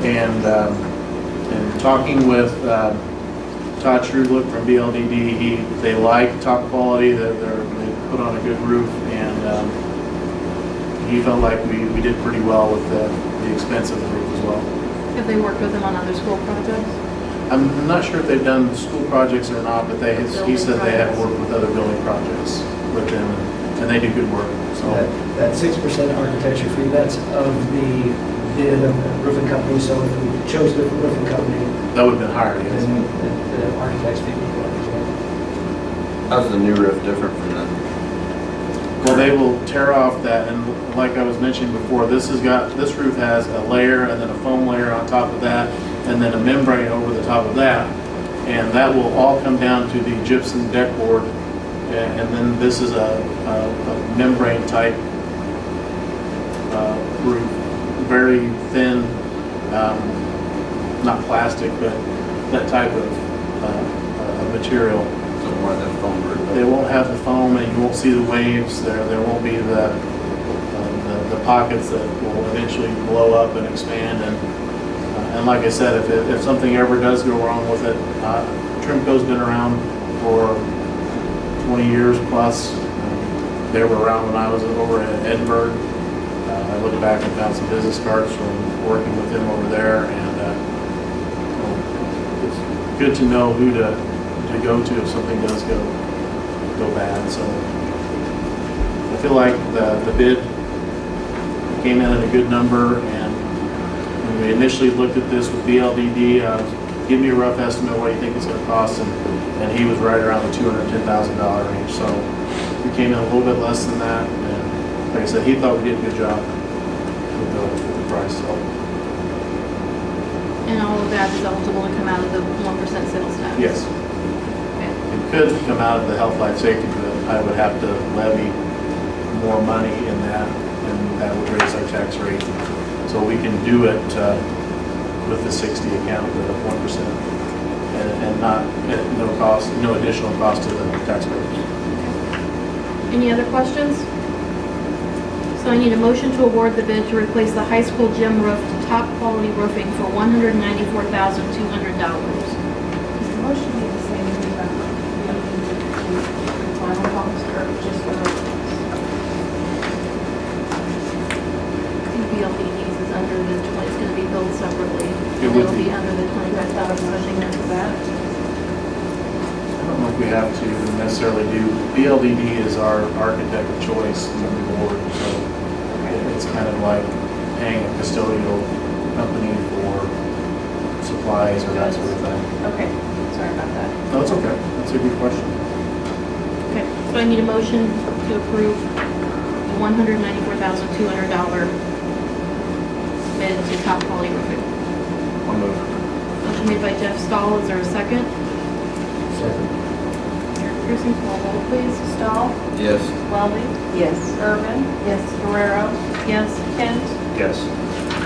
And talking with Todd Shrewdlick from BLDD, they like top quality. They put on a good roof, and he felt like we did pretty well with the expense of the roof as well. Have they worked with them on other school projects? I'm not sure if they've done school projects or not, but he said they have worked with other building projects with them, and they do good work. So that 6% architecture fee, that's of the bid of the roofing company. So if we chose a different roofing company, that would have been higher, yes. then the architect's fee would go up as well. How's the new roof different from the? Well, they will tear off that, and like I was mentioning before, this roof has a layer and then a foam layer on top of that, and then a membrane over the top of that, and that will all come down to the gypsum deck board, and then this is a membrane type roof, very thin, not plastic, but that type of material. So more than foam roof? They won't have the foam, and you won't see the waves. There won't be the pockets that will eventually blow up and expand. And like I said, if something ever does go wrong with it, Trimco's been around for 20 years plus. They were around when I was over at Edinburgh. I looked back and found some business cards from working with him over there, and it's good to know who to go to if something does go bad. So I feel like the bid came in at a good number, and when we initially looked at this with BLDD, give me a rough estimate of what you think it's going to cost, and he was right around the $210,000 range. So we came in a little bit less than that, and like I said, he thought we did a good job with the price. So. And all of that is eligible to come out of the 1% sales tax? Yes. It could come out of the health, life, safety, but I would have to levy more money in that, and that would raise our tax rate. So we can do it with the 60 account, the 1%, and not at no cost, no additional cost to the taxpayers. Any other questions? So I need a motion to award the bid to replace the high school gym roof to Top Quality Roofing for $194,200. Is the motion be the same as the final cost or just the roof? BLDD's is under the 20, it's going to be billed separately. It would It'll be. be under the $25,000 pushing into that. I don't know if we have to necessarily do, BLDD is our architect of choice on the board, so it's kind of like paying a custodial company for supplies or that sort of thing. Okay, sorry about that. No, it's okay. That's a good question. Okay, so I need a motion to approve the $194,200 bid to Top Quality Roofing. One move. Motion made by Jeff Stahl, is there a second? Second. Eric Pearson, call roll please. Stahl? Yes. Welby? Yes. Urban? Yes. Guerrero? Yes. Kent? Yes.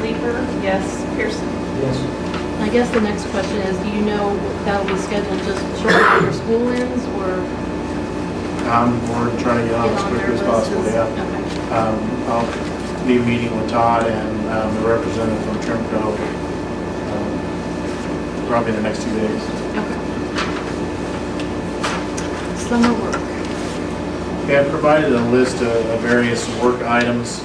Leeper? Yes. Pearson? Yes. I guess the next question is, do you know that will be scheduled just shortly after school ends, or We're trying to get on as quickly as possible, yeah. Okay. I'll be meeting with Todd and the representative from Trimco probably in the next 2 days. Okay. Summer work. Okay, I've provided a list of various work items.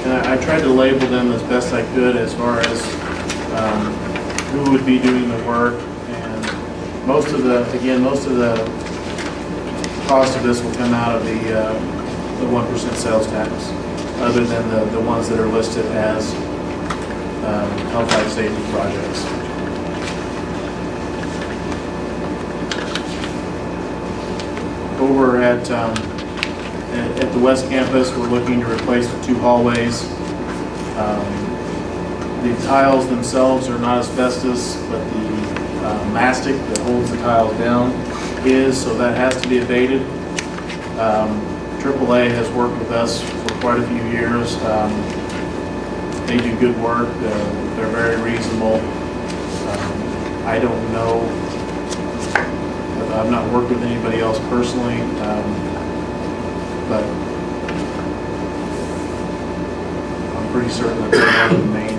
And I tried to label them as best I could as far as who would be doing the work, and most of the cost of this will come out of the 1% sales tax, other than the ones that are listed as health, life, safety projects. Over at the West Campus, we're looking to replace the 2 hallways. The tiles themselves are not asbestos, but the mastic that holds the tiles down is, so that has to be abated. AAA has worked with us for quite a few years. They do good work. They're very reasonable. I don't know. I've not worked with anybody else personally, but I'm pretty certain that they're one of the main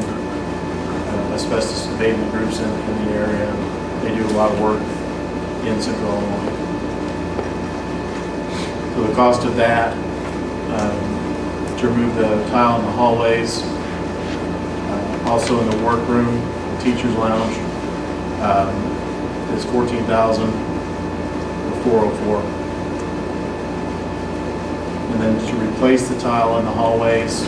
asbestos abatement groups in the area. They do a lot of work in Central Illinois. So the cost of that, to remove the tile in the hallways, also in the workroom, the teacher's lounge, is $14,404. And then to replace the tile in the hallways,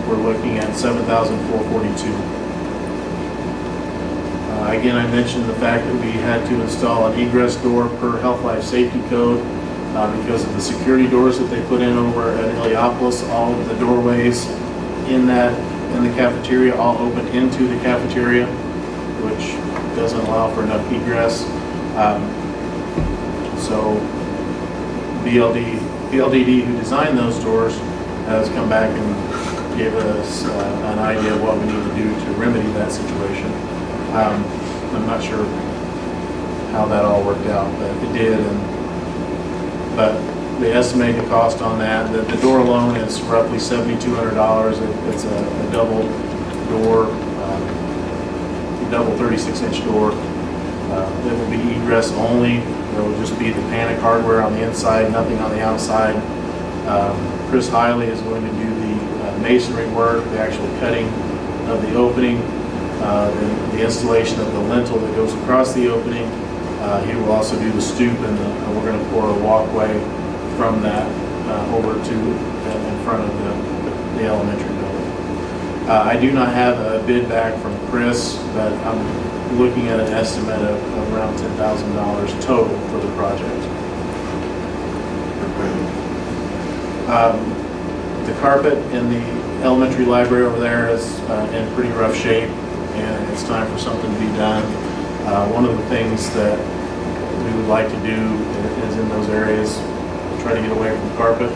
we're looking at $7,442. Again, I mentioned the fact that we had to install an egress door per health, life, safety code because of the security doors that they put in over at Heliopolis. All of the doorways in the cafeteria all open into the cafeteria, which doesn't allow for enough egress. So BLDD, who designed those doors, has come back and gave us an idea of what we need to do to remedy that situation. I'm not sure how that all worked out, but it did. But the estimated cost on that, the door alone is roughly $7,200. It's a double door, double 36-inch door. It will be egress only. There will just be the panic hardware on the inside, nothing on the outside. Chris Hiley is going to do the masonry work, the actual cutting of the opening, the installation of the lintel that goes across the opening. He will also do the stoop, and we're going to pour a walkway from that over to in front of the elementary building. I do not have a bid back from Chris, but I'm looking at an estimate of around $10,000 total for the project. The carpet in the elementary library over there is in pretty rough shape, and it's time for something to be done. One of the things that we would like to do is in those areas, try to get away from carpet.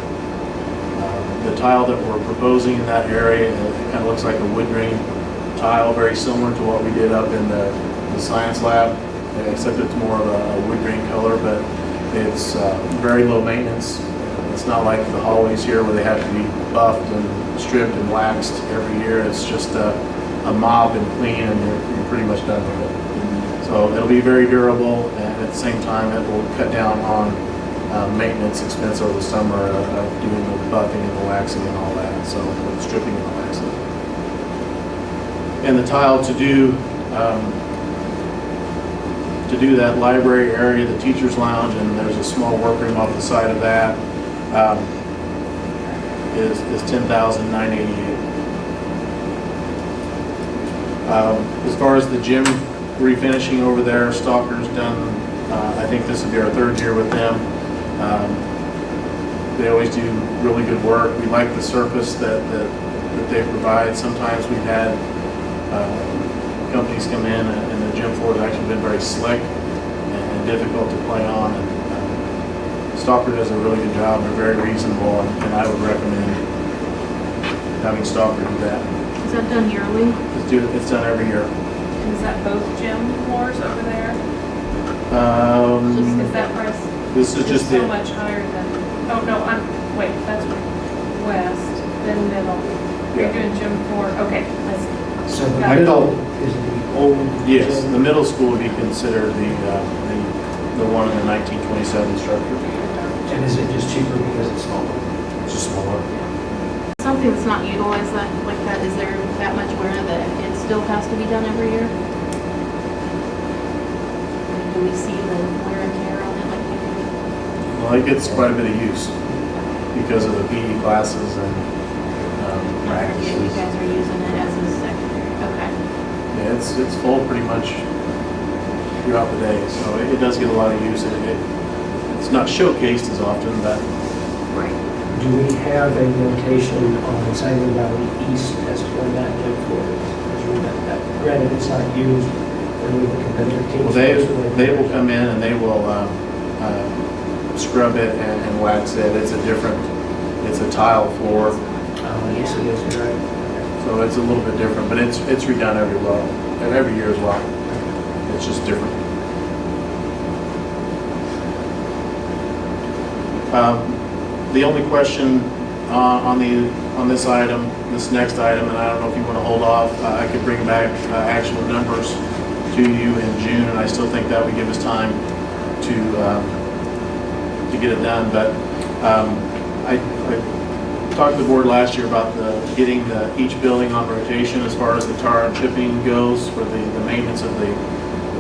The tile that we're proposing in that area, it kind of looks like a wood grain tile, very similar to what we did up in the science lab, except it's more of a wood grain color, but it's very low maintenance. It's not like the hallways here where they have to be buffed and stripped and waxed every year. It's just a mop and clean, and you're pretty much done with it. So it'll be very durable, and at the same time it will cut down on maintenance expense over the summer of doing the buffing and the waxing and all that, so the stripping and the waxing. And the tile to do that library area, the teacher's lounge, and there's a small workroom off the side of that, is $10,988. As far as the gym refinishing over there, Stalker's done, I think this will be our 3rd year with them. They always do really good work. We like the surface that they provide. Sometimes we've had companies come in and the gym floor has actually been very slick and difficult to play on. And Stalker does a really good job. They're very reasonable, and I would recommend having Stalker do that. Is that done yearly? It's done every year. Is that both gym floors over there? Is that price? This is just so much higher than, oh no, wait, that's west, then middle. You're doing gym floor, okay, let's see. So the middle is the old. Yes, the middle school would be considered the one in the 1927 structure. And is it just cheaper because it's smaller? It's just smaller. Something that's not utilized like that, is there that much where that it's still has to be done every year? Do we see the wear and tear on it like we do? Well, it gets quite a bit of use because of the PE classes and You practices. guys are using it as a secondary, okay. Yeah, it's full pretty much throughout the day, so it does get a lot of use. It's not showcased as often, but Right. Do we have a notation on Sangamon Valley East as to when that gym floor is? Granted, it's not used when we the competitive teams. well, they will come in and they will scrub it and wax it. It's a tile floor, Yes, it is, you're right. so it's a little bit different, but it's redone every year as well. It's just different. The only question on this item, this next item, and I don't know if you want to hold off, I could bring back actual numbers to you in June, and I still think that would give us time to get it done. But I talked to the board last year about getting each building on rotation as far as the tar and chipping goes for the maintenance of the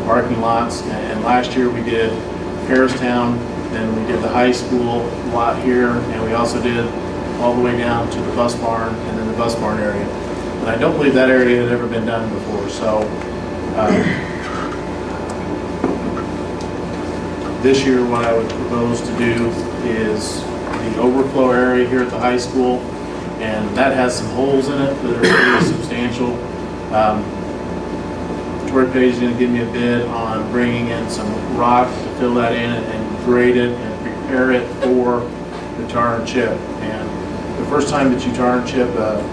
parking lots. And last year we did Harristown, then we did the high school lot here, and we also did all the way down to the bus barn and then the bus barn area. And I don't believe that area had ever been done before. So this year what I would propose to do is the overflow area here at the high school, and that has some holes in it that are pretty substantial. Troy Page is going to give me a bid on bringing in some rock to fill that in and grade it and prepare it for the tar and chip. And the first time that you tar and chip a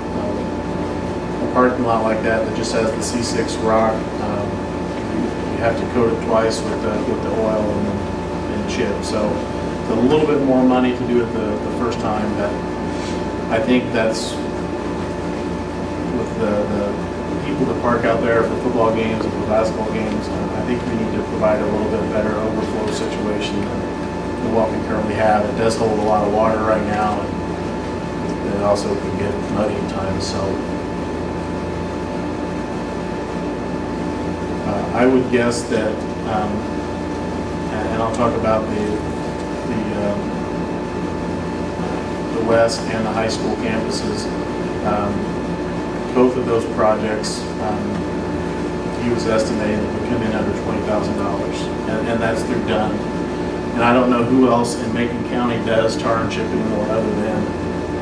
parking lot like that just has the C6 rock, you have to coat it twice with the oil and chip. So it's a little bit more money to do it the first time, but I think that's with the people that park out there for football games and for basketball games. I think we need to provide a little bit better overflow situation than what we currently have. It does hold a lot of water right now, and it also can get muddy at times. So I would guess that, and I'll talk about the west and the high school campuses. Both of those projects, he was estimating that would come in under $20,000, and that's through done. And I don't know who else in Macon County does tar and chip anymore other than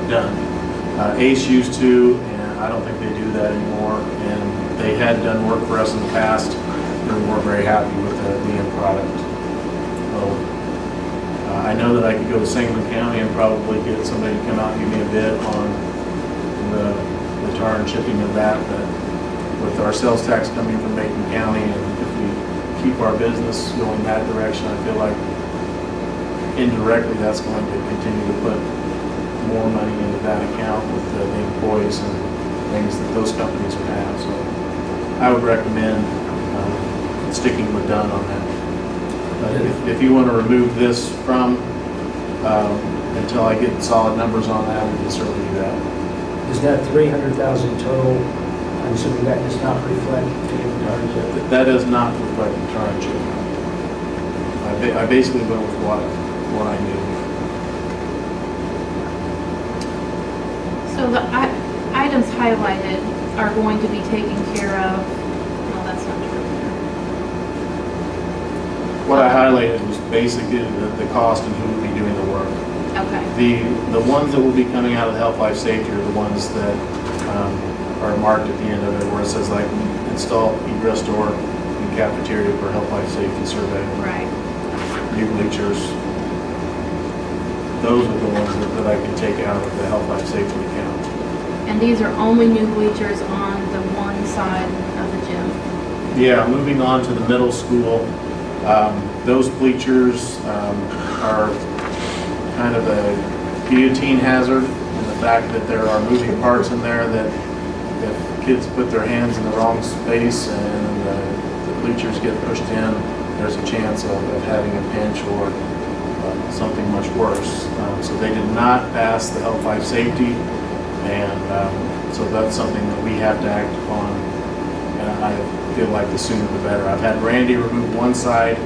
done. Ace used to, and I don't think they do that anymore. And they had done work for us in the past, and we weren't very happy with the end product. So I know that I could go to Sangamon County and probably get somebody to come out and give me a bid on the tar and chipping of that, but with our sales tax coming from Macon County, and if we keep our business going that direction, I feel like indirectly that's going to continue to put more money into that account with the employees and things that those companies would have. So I would recommend sticking with done on that. But if you want to remove this from until I get solid numbers on that, we can certainly do that. Is that 300,000 total? I'm assuming that does not reflect the tar and chip. That does not reflect the tar and chip. I basically went with what I knew. So the items highlighted are going to be taken care of. No, that's not true. What I highlighted was basically the cost and who would be doing the work. Okay. The ones that will be coming out of the health, life, safety are the ones that are marked at the end of it, where it says like install egress door and cafeteria for health, life, safety survey. Right. New bleachers. Those are the ones that I can take out of the health, life, safety account. And these are only new bleachers on the one side of the gym. Yeah, moving on to the middle school, those bleachers are kind of a guillotine hazard in the fact that there are moving parts in there that if kids put their hands in the wrong space and the bleachers get pushed in, there's a chance of having a pinch or something much worse. So they did not pass the health, life, safety, and so that's something that we have to act upon I feel like the sooner the better. I've had Randy remove one side.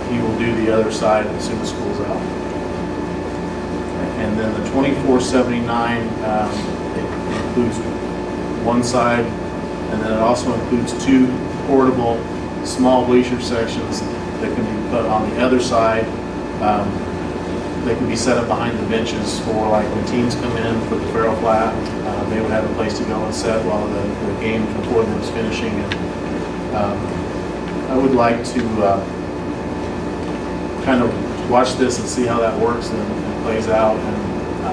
He will do the other side as soon as school's out. And then the 2479, it includes one side, and then it also includes two portable small bleacher sections that can be put on the other side. They can be set up behind the benches for like when teams come in for the Farrell Flat, they would have a place to go and set while the game before them is finishing. And I would like to kind of watch this and see how that works and plays out. And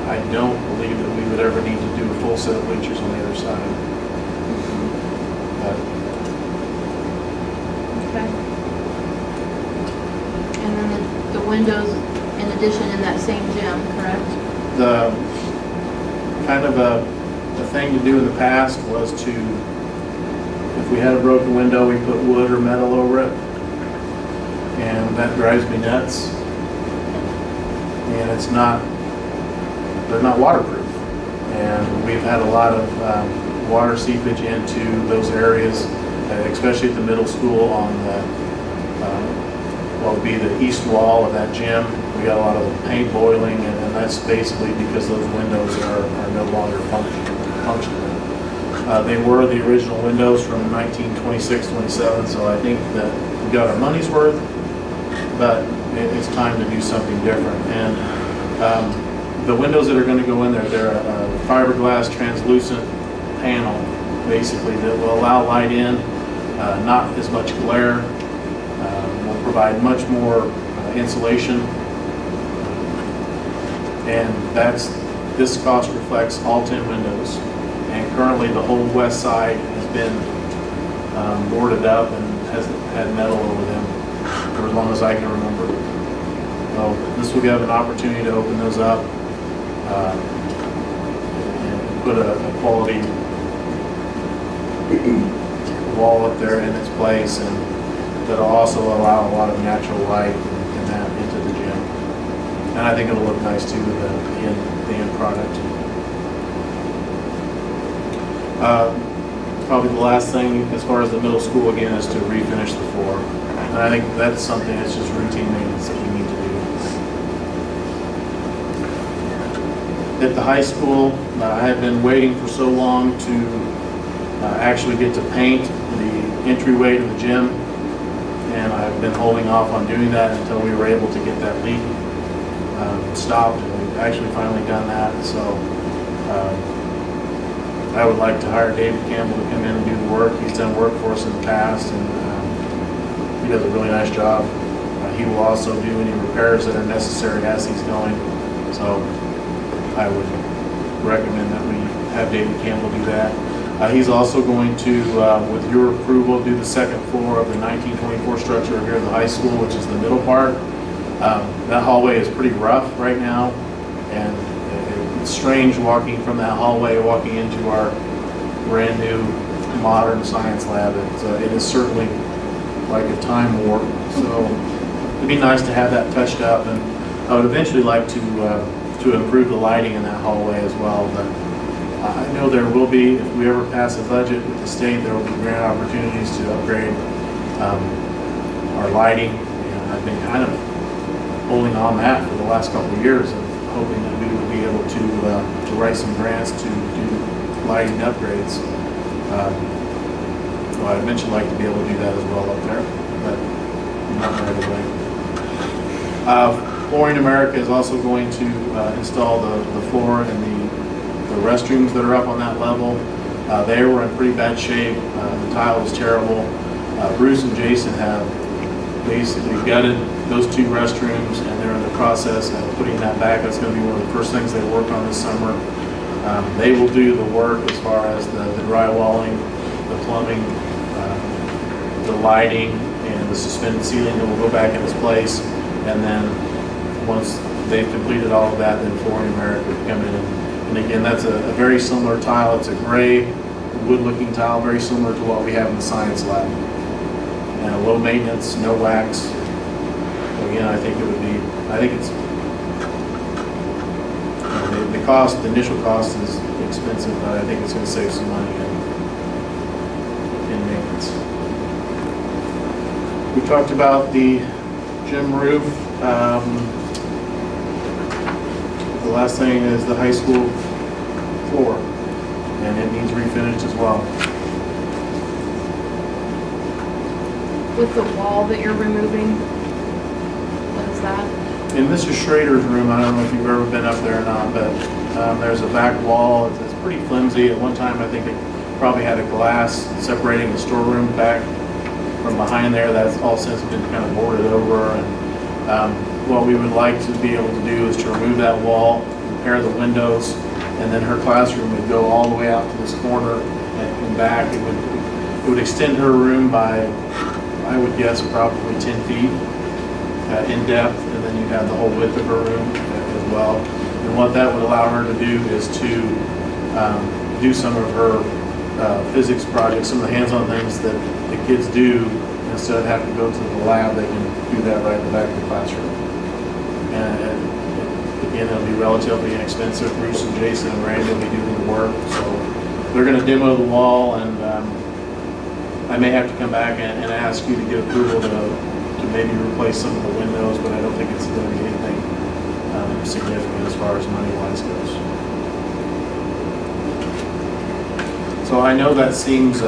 I don't believe that we would ever need to do a full set of bleachers on the other side. But Okay. And then the windows in addition in that same gym, correct? the kind of a thing to do in the past was to, if we had a broken window, we put wood or metal over it. And that drives me nuts. And they're not waterproof. And we've had a lot of water seepage into those areas, especially at the middle school on the, what would be the east wall of that gym. We got a lot of paint boiling, and that's basically because those windows are no longer functional. They were the original windows from 1926-27, so I think that we got our money's worth, but it's time to do something different. And the windows that are going to go in there, they're a fiberglass translucent panel, basically, that will allow light in, not as much glare, will provide much more insulation. And this cost reflects all 10 windows. And currently the whole west side has been boarded up and has had metal over them for as long as I can remember. So this will give an opportunity to open those up and put a quality wall up there in its place, and that'll also allow a lot of natural light and that into the gym. And I think it'll look nice too, the end product. Probably the last thing as far as the middle school again is to refinish the floor. And I think that's something that's just routine maintenance that we need to do. At the high school, I have been waiting for so long to actually get to paint the entryway to the gym. And I've been holding off on doing that until we were able to get that leak stopped, and we've actually finally done that. So I would like to hire David Campbell to come in and do the work. He's done work for us in the past, and he does a really nice job. He will also do any repairs that are necessary as he's going. So I would recommend that we have David Campbell do that. He's also going to, with your approval, do the second floor of the 1924 structure here at the high school, which is the middle part. That hallway is pretty rough right now, and it's strange walking from that hallway, walking into our brand new modern science lab. It is certainly like a time warp. So it'd be nice to have that touched up, and I would eventually like to improve the lighting in that hallway as well. But I know there will be, if we ever pass a budget with the state, there will be grant opportunities to upgrade our lighting. And I've been kind of holding on that for the last couple of years, and hoping that we would be able to write some grants to do lighting upgrades. Well, I'd eventually like to be able to do that as well up there, but not right away. Flooring America is also going to install the floor and the restrooms that are up on that level. They were in pretty bad shape. The tile was terrible. Bruce and Jason have basically gutted those two restrooms, and they're in the process of putting that back. That's going to be one of the first things they work on this summer. They will do the work as far as the drywalling, the plumbing, the lighting, and the suspended ceiling that will go back in its place. And then once they've completed all of that, then Flooring America will come in. And again, that's a very similar tile. It's a gray, wood-looking tile, very similar to what we have in the science lab. And low maintenance, no wax. So again, I think it's, the initial cost is expensive, but I think it's going to save some money. And maintenance. We talked about the gym roof. The last thing is the high school floor, and it needs refinished as well. With the wall that you're removing, what is that? In Mr. Schrader's room, I don't know if you've ever been up there or not, but there's a back wall. It's pretty flimsy. At one time, I think it probably had a glass separating the storeroom back from behind there. That's all since been kind of boarded over. And what we would like to be able to do is to remove that wall, repair the windows, and then her classroom would go all the way out to this corner and back. It would extend her room by, I would guess, probably 10 feet in depth, and then you'd have the whole width of her room as well. And what that would allow her to do is to do some of her physics projects, some of the hands-on things that the kids do. Instead of having to go to the lab, they can do that right in the back of the classroom. And again, it'll be relatively inexpensive. Bruce and Jason and Randy will be doing the work. So they're going to demo the wall, and I may have to come back and ask you to get approval to maybe replace some of the windows, but I don't think it's going to be anything significant as far as money-wise goes. So I know that seems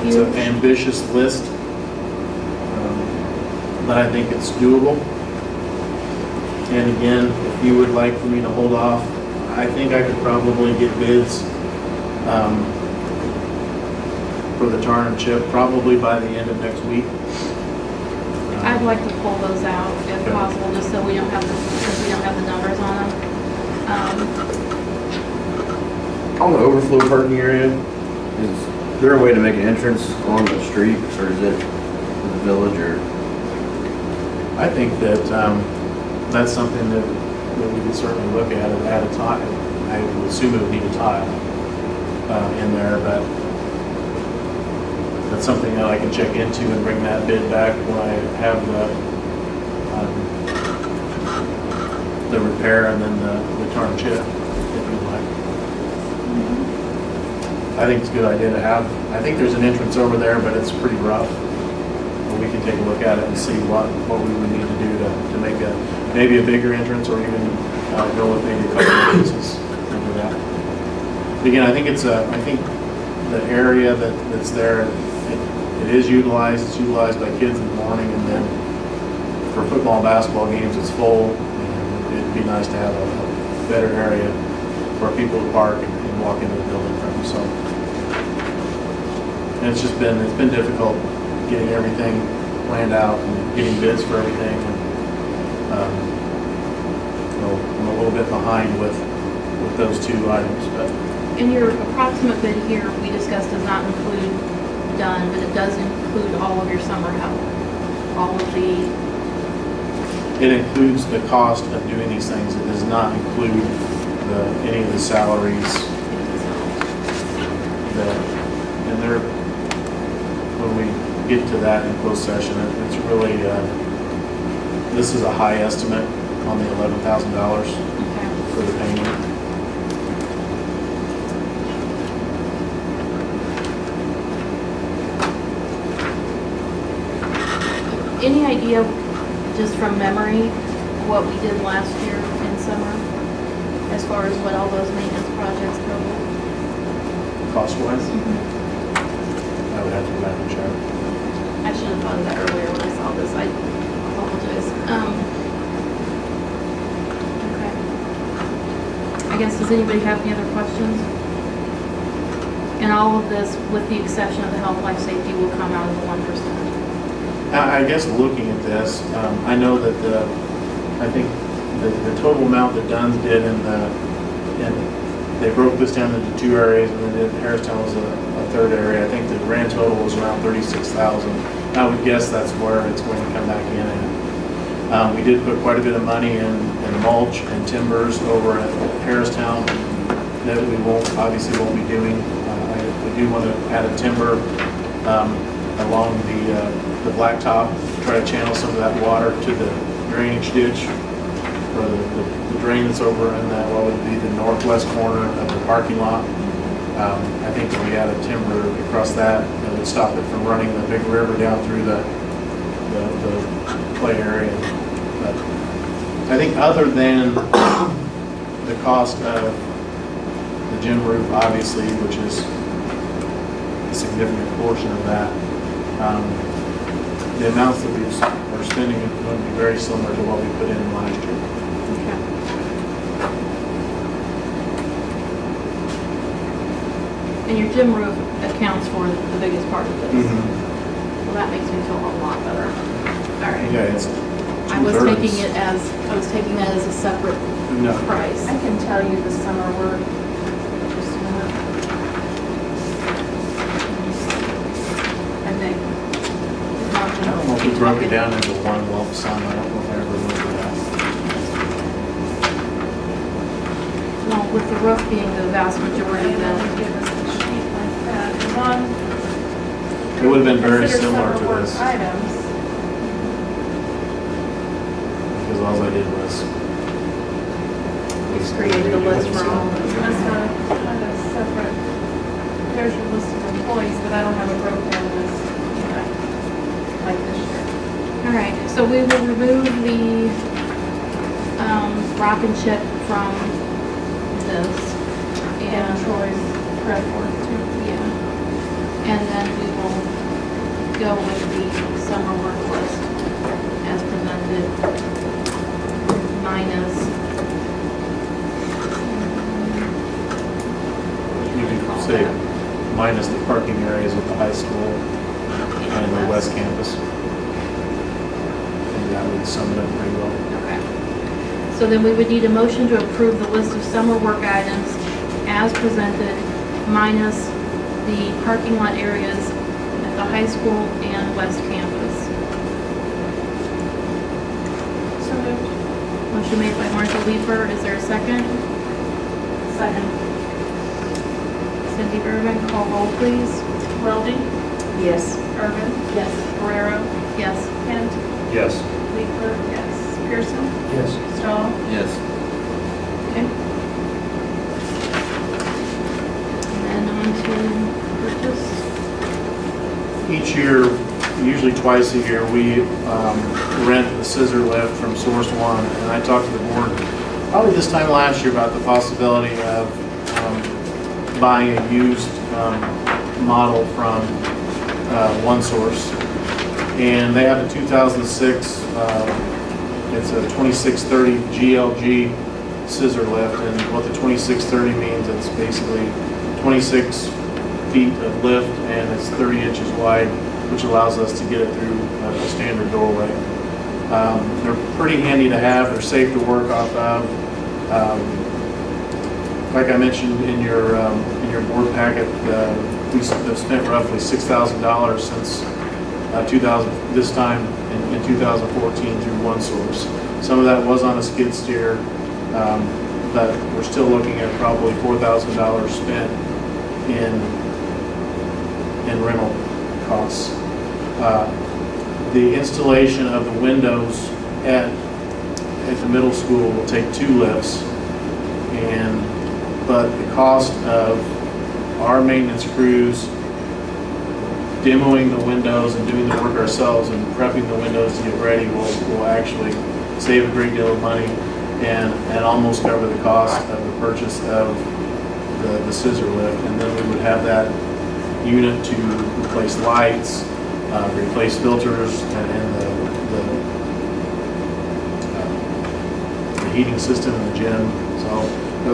it's an ambitious list, but I think it's doable. And again, if you would like for me to hold off, I think I could probably get bids for the tar and chip probably by the end of next week. I'd like to pull those out if Okay. possible, just so we don't have because we don't have the numbers on them. On the overflow parking area, is there a way to make an entrance on the street, or is it in the village, or? I think that that's something that we could certainly look at a tile. I would assume it would need a tile in there, but that's something that I can check into and bring that bid back when I have the repair and then the tar and chip, if you like. I think it's a good idea to have. I think there's an entrance over there, but it's pretty rough. But we can take a look at it and see what we would need to do to make maybe a bigger entrance, or even go with maybe a couple of pieces into that. But again, I think the area that's there, it is utilized. It's utilized by kids in the morning, and then for football and basketball games, it's full. And it'd be nice to have a better area for people to park and walk into the building from. So, and it's been difficult getting everything planned out and getting bids for everything. And, I'm a little bit behind with those two items, but. In your approximate bid here, we discussed does not include done, but it does include all of your summer help. All of the... It includes the cost of doing these things. It does not include any of the salaries. And they're, when we get to that in closed session, it's really, this is a high estimate on the $11,000 for the painting. Any idea, just from memory, what we did last year in summer, as far as what all those maintenance projects total? Cost-wise? I would have to go back and check. I should have thought of that earlier when I saw this. I apologize. Okay. I guess, does anybody have any other questions? And all of this, with the exception of the health, life, safety, will come out of the 1%. I guess looking at this, I know that I think the total amount that Dunn's did and they broke this down into two areas, and then Harristown was a third area. I think the grand total was around $36,000. I would guess that's where it's going to come back in at. We did put quite a bit of money in mulch and timbers over at Harristown that we obviously won't be doing. We do want to add a timber along the blacktop to try to channel some of that water to the drainage ditch, or the drain that's over in that, what would be the northwest corner of the parking lot. I think if we added timber across that, it would stop it from running the big river down through the play area. But I think other than the cost of the gym roof, obviously, which is a significant portion of that, the amounts that we are spending are going to be very similar to what we put in last year. Okay. And your gym roof accounts for the biggest part of this. Well, that makes me feel a lot better. All right. Yeah, it's I was two-thirds. taking that as a separate No. price. I can tell you the summer work. Just a minute. I think. I don't know if we broke it down into one lump sum. I don't know if I ever looked at that. Well, with the roof being the vast majority, Give then. us a sheet like that. And on. It would have been very Consider similar summer to work this, items. because all I did was. Just created a list for all of That's them. a kind of separate, there's your list of employees, but I don't have a broken down list like this year. All right, so we will remove the rock and chip from this. And Troy's prep work too. Yeah. And then we will go with the summer work list as presented, minus. You could say minus the parking areas at the high school and the west campus. And that would sum it up pretty well. Okay. So then we would need a motion to approve the list of summer work items as presented, minus the parking lot areas at the high school and west campus. So moved. Motion made by Martha Leeper. Is there a second? Second. Cindy Irvin, call roll please. Weldy, Yes. Irvin. Yes. Guerrero, Yes. Kent, Yes. Leeper, yes. Pearson, Yes. Stahl, Yes. Okay. And then on to purchase. Each year, usually twice a year, we rent the scissor lift from Source One. And I talked to the board probably this time last year about the possibility of buying a used model from One Source. And they have a 2006, it's a 2630 GLG scissor lift. And what the 2630 means, it's basically 26 feet of lift and it's 30 inches wide, which allows us to get it through a standard doorway. They're pretty handy to have. They're safe to work off of. Like I mentioned in your board packet, we have spent roughly $6,000 since this time in 2014 through One Source. Some of that was on a skid steer, but we're still looking at probably $4,000 spent in rental costs. The installation of the windows at the middle school will take 2 lifts, but the cost of our maintenance crews demoing the windows and doing the work ourselves and prepping the windows to get ready will actually save a great deal of money and almost cover the cost of the purchase of the scissor lift. And then we would have that unit to replace lights, replace filters, and the heating system in the gym. So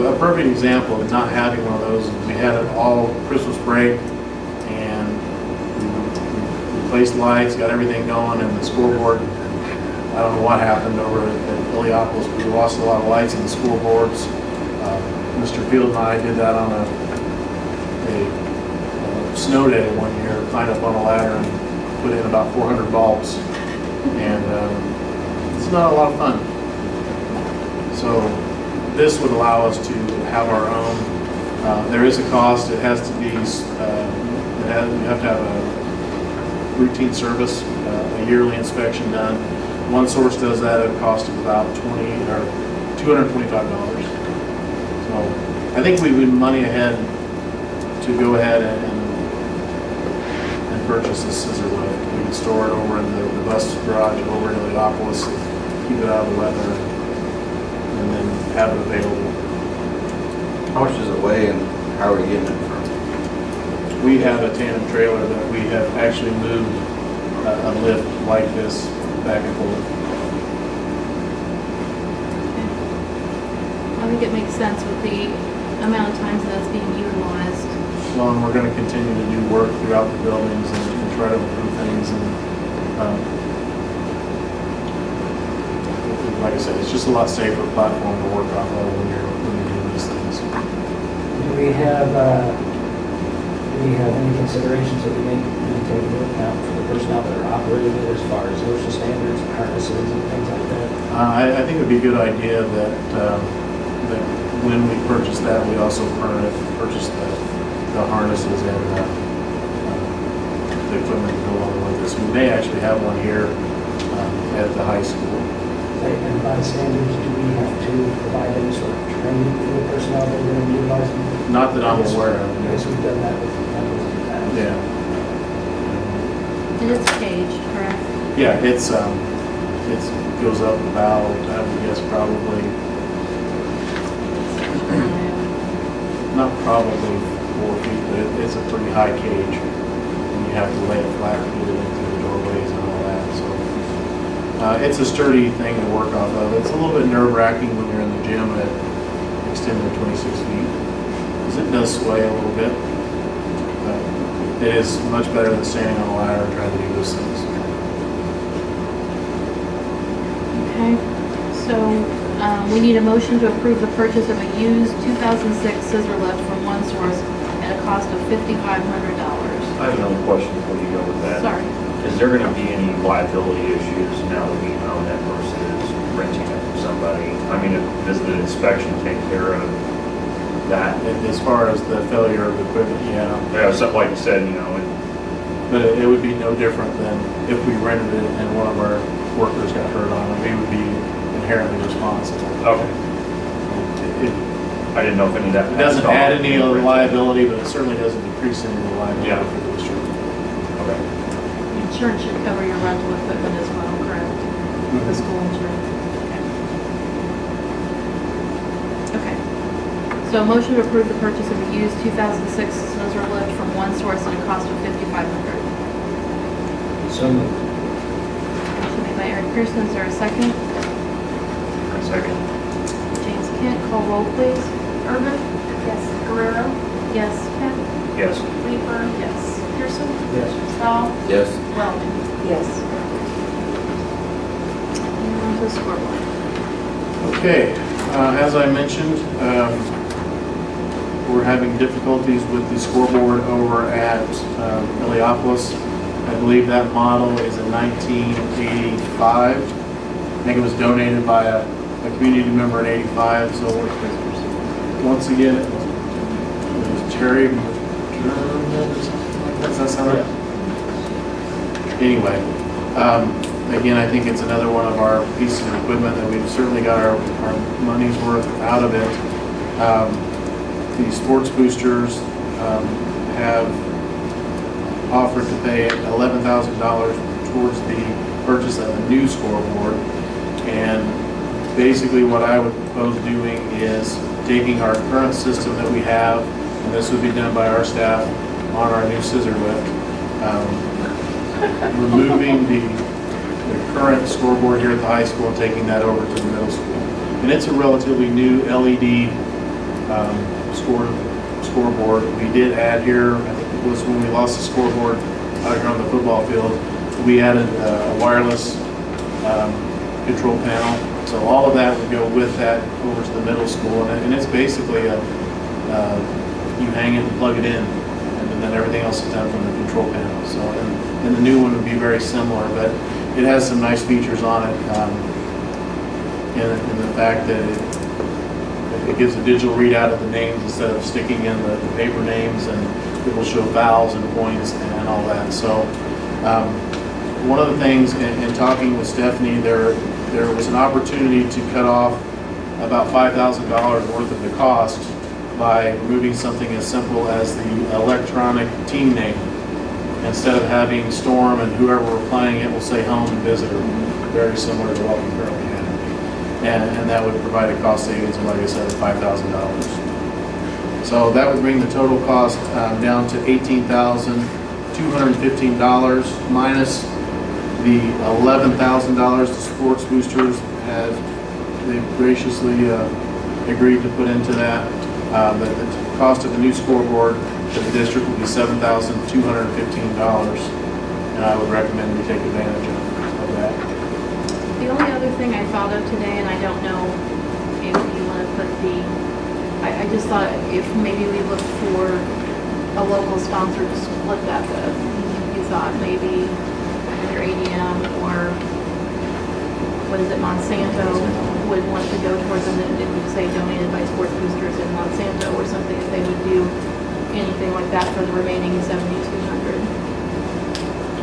a perfect example of not having one of those. We had it all Christmas break, and we replaced lights, got everything going, and the scoreboard. I don't know what happened over at Illiopolis, but we lost a lot of lights in the scoreboards. Mr. Field and I did that on a snow day one year, climbed up on a ladder and put in about 400 bulbs, and it's not a lot of fun. So this would allow us to have our own. There is a cost. It has to be. You have to have a routine service, a yearly inspection done. One Source does that at a cost of about $225. So I think we would money ahead to go ahead and purchase a scissor lift. We can store it over in the bus garage over in Heliopolis, keep it out of the weather, and then have it available. How much does it weigh and how are you getting it from? We have a tandem trailer that we have actually moved a lift like this back and forth. I think it makes sense with the amount of times that's being utilized. Well, and we're going to continue to do work throughout the buildings and try to improve things. And like I said, it's just a lot safer platform to work off of when you're doing these things. Do we have any considerations that we need to take into account for the personnel that are operating it as far as OSHA standards, harnesses, and things like that? I think it would be a good idea that when we purchase that, we also purchase the harnesses and the equipment to go along with this. We may actually have one here at the high school. And by standards, do we have to provide any sort of training for the personnel that are going to be utilizing it? Not that I'm aware of. Yes, we've done that with members in the past. Yeah. And it's caged, correct? Yeah, it goes up about, I would guess probably, not probably 4 feet, but it's a pretty high cage. And you have to lay it flat to get it into the doorways and all that, so. It's a sturdy thing to work off of. It's a little bit nerve-wracking when you're in the gym at extended 26 feet, because it does sway a little bit. But it is much better than standing on a ladder and trying to do those things. Okay, so we need a motion to approve the purchase of a used 2006 scissor lift from One Source at a cost of $5,500. I have another question before you go with that. Sorry. Is there going to be any liability issues now that we own it versus renting it from somebody? I mean, does the inspection take care of that? As far as the failure of the equipment, yeah. Yeah, something like you said, you know. But it would be no different than if we rented it and one of our workers got hurt on it. We would be inherently responsible. Okay. I didn't know if any of that. It doesn't add any other liability, but it certainly doesn't decrease any of the liability Yeah. for the district. Okay. Insurance should cover your rental equipment as well, correct? The school insurance. Okay. So a motion to approve the purchase of a used 2006 scissor lift from One Source at a cost of $5,500. So moved. Motion made by Eric Pearson, is there a second? A second. James Kent, call roll please. Urban? Yes. Guerrero? Yes. Kent? Yes. Leeper? Yes. Pearson? Yes. Stahl? Yes. Wellman? Yes. And on to the scoreboard. Okay, as I mentioned, we're having difficulties with the scoreboard over at Heliopolis. I believe that model is a 1985. I think it was donated by a community member in '85. So once again, it was Terry. Does that sound right? Anyway, again, I think it's another one of our pieces of equipment that we've certainly got our money's worth out of it. The sports boosters have offered to pay $11,000 towards the purchase of a new scoreboard. And basically what I would propose doing is taking our current system that we have, and this would be done by our staff on our new scissor lift, removing the current scoreboard here at the high school and taking that over to the middle school. And it's a relatively new LED scoreboard. We did add here, I think it was when we lost the scoreboard out here on the football field, we added a wireless control panel. So all of that would go with that over to the middle school. And it's basically you hang it and plug it in, and then everything else is done from the control panel. So, and the new one would be very similar, but it has some nice features on it, in the fact that it gives a digital readout of the names instead of sticking in the paper names, and it will show vowels and points and all that. So one of the things in talking with Stephanie, there was an opportunity to cut off about $5,000 worth of the cost by removing something as simple as the electronic team name. Instead of having Storm and whoever we're playing it will say home and visitor, very similar to what we currently have. And that would provide a cost savings of, like I said, $5,000. So that would bring the total cost down to $18,215 minus the $11,000 the sports boosters have they graciously agreed to put into that. But the cost of the new scoreboard to the district would be $7,215, and I would recommend we take advantage of that. The only other thing I thought of today, and I don't know if you want to put I just thought if maybe we looked for a local sponsor to split that with. You thought maybe either ADM or, what is it, Monsanto would want to go towards, and then it would say donated by Sports Boosters in Monsanto or something, if they would do anything like that for the remaining 7,200.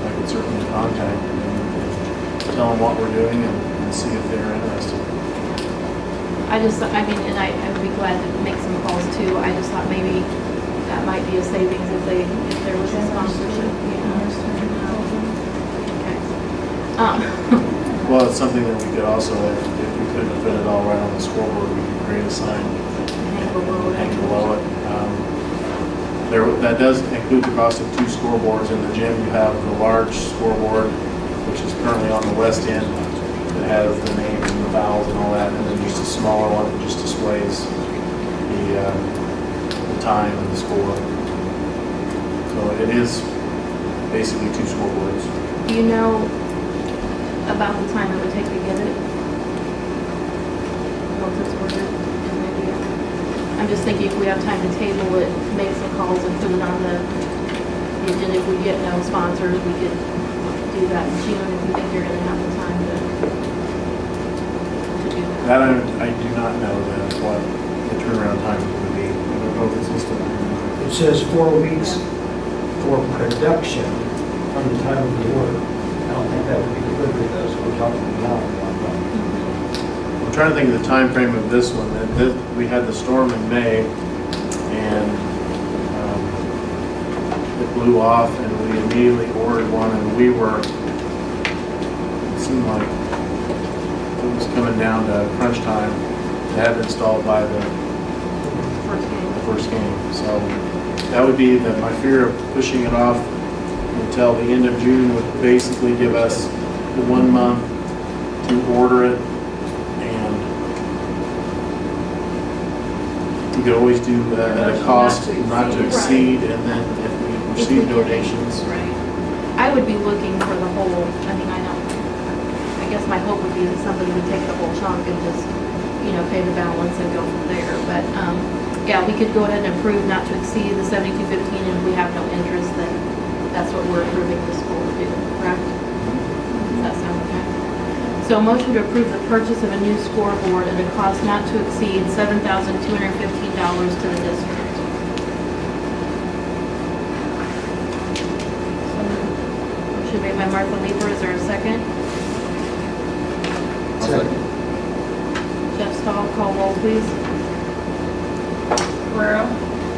I could certainly contact them and tell them what we're doing and see if they're interested. I would be glad to make some calls too. I just thought maybe that might be a savings if there was a sponsorship. Okay. Well, it's something that we could also, if we couldn't fit it all right on the scoreboard, we could create a sign Hang below it. hang below it. That does include the cost of 2 scoreboards. In the gym, you have the large scoreboard, which is currently on the west end, that has the name and the vowels and all that, and then just a smaller one that just displays the time and the score. So it is basically 2 scoreboards. Do you know about the time it would take to get it? Once it's ordered? Maybe, I'm just thinking if we have time to table it, make some calls and put it on the agenda. If we get no sponsors, we could do that in June if you think you're going to have the time to do that. That I do not know what the turnaround time would be. I don't know if it's listed on here. It says 4 weeks for production from the time of the order. I don't think that would be good with us. We're talking now. I'm trying to think of the time frame of this one. We had the storm in May, and it blew off, and we immediately ordered one, and it seemed like it was coming down to crunch time to have it installed by the first game. So that would be my fear of pushing it off until the end of June would basically give us the 1 month to order it, and we could always do at a cost not to exceed, and then if we receive donations. Right. I would be looking for the whole, I guess my hope would be that somebody would take the whole chunk and just, pay the balance and go from there. But, yeah, we could go ahead and approve not to exceed the 7,215, and if we have no interest, then that's what we're approving the school to do, correct? Does that sound okay? So a motion to approve the purchase of a new scoreboard at a cost not to exceed $7,215 to the district. Motion made by Martha Leeper. Is there a second? Second. Jeff Stahl, call roll, please. Guerrero,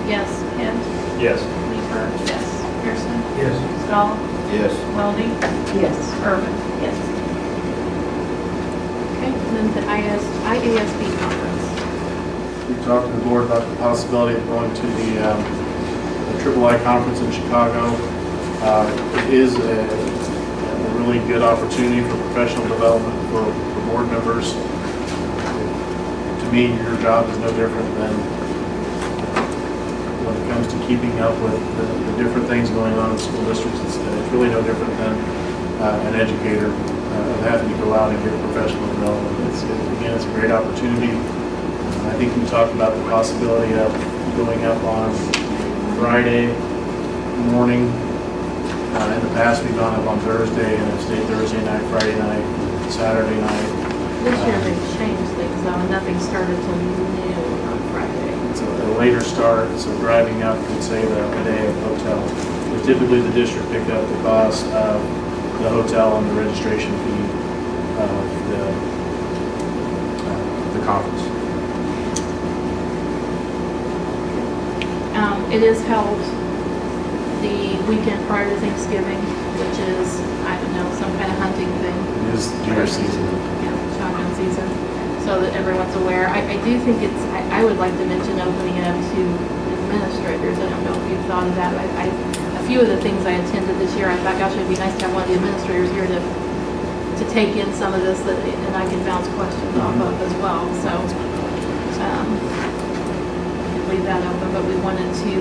Yes. Kent, Yes. Leeper, Yes. Pearson, Yes. Stahl, Yes. Welding, Yes. Irvin. Yes. Okay, and then the IASB conference. We talked to the board about the possibility of going to the Triple I conference in Chicago. It is a really good opportunity for professional development for board members. To me, your job is no different than when it comes to keeping up with the different things going on in school districts. It's really no different than an educator of having to go out and get professional development. Again, it's a great opportunity. I think we talked about the possibility of going up on Friday morning. In the past, we've gone up on Thursday, and it's Thursday night, Friday night, Saturday night. This year they've changed things though, and nothing started till noon on Friday. It's a later start, so driving up could save a day of hotel. But typically, the district picked up the cost of the hotel and the registration fee of the conference. It is held the weekend prior to Thanksgiving, which is, I don't know, some kind of hunting thing. It is deer season. Yeah, shotgun season, so that everyone's aware. I do think it's, I would like to mention opening it up to administrators. I don't know if you've thought of that. A few of the things I attended this year, I thought, gosh, it'd be nice to have one of the administrators here to take in some of this, and I can bounce questions off of as well. So, leave that open, but we wanted to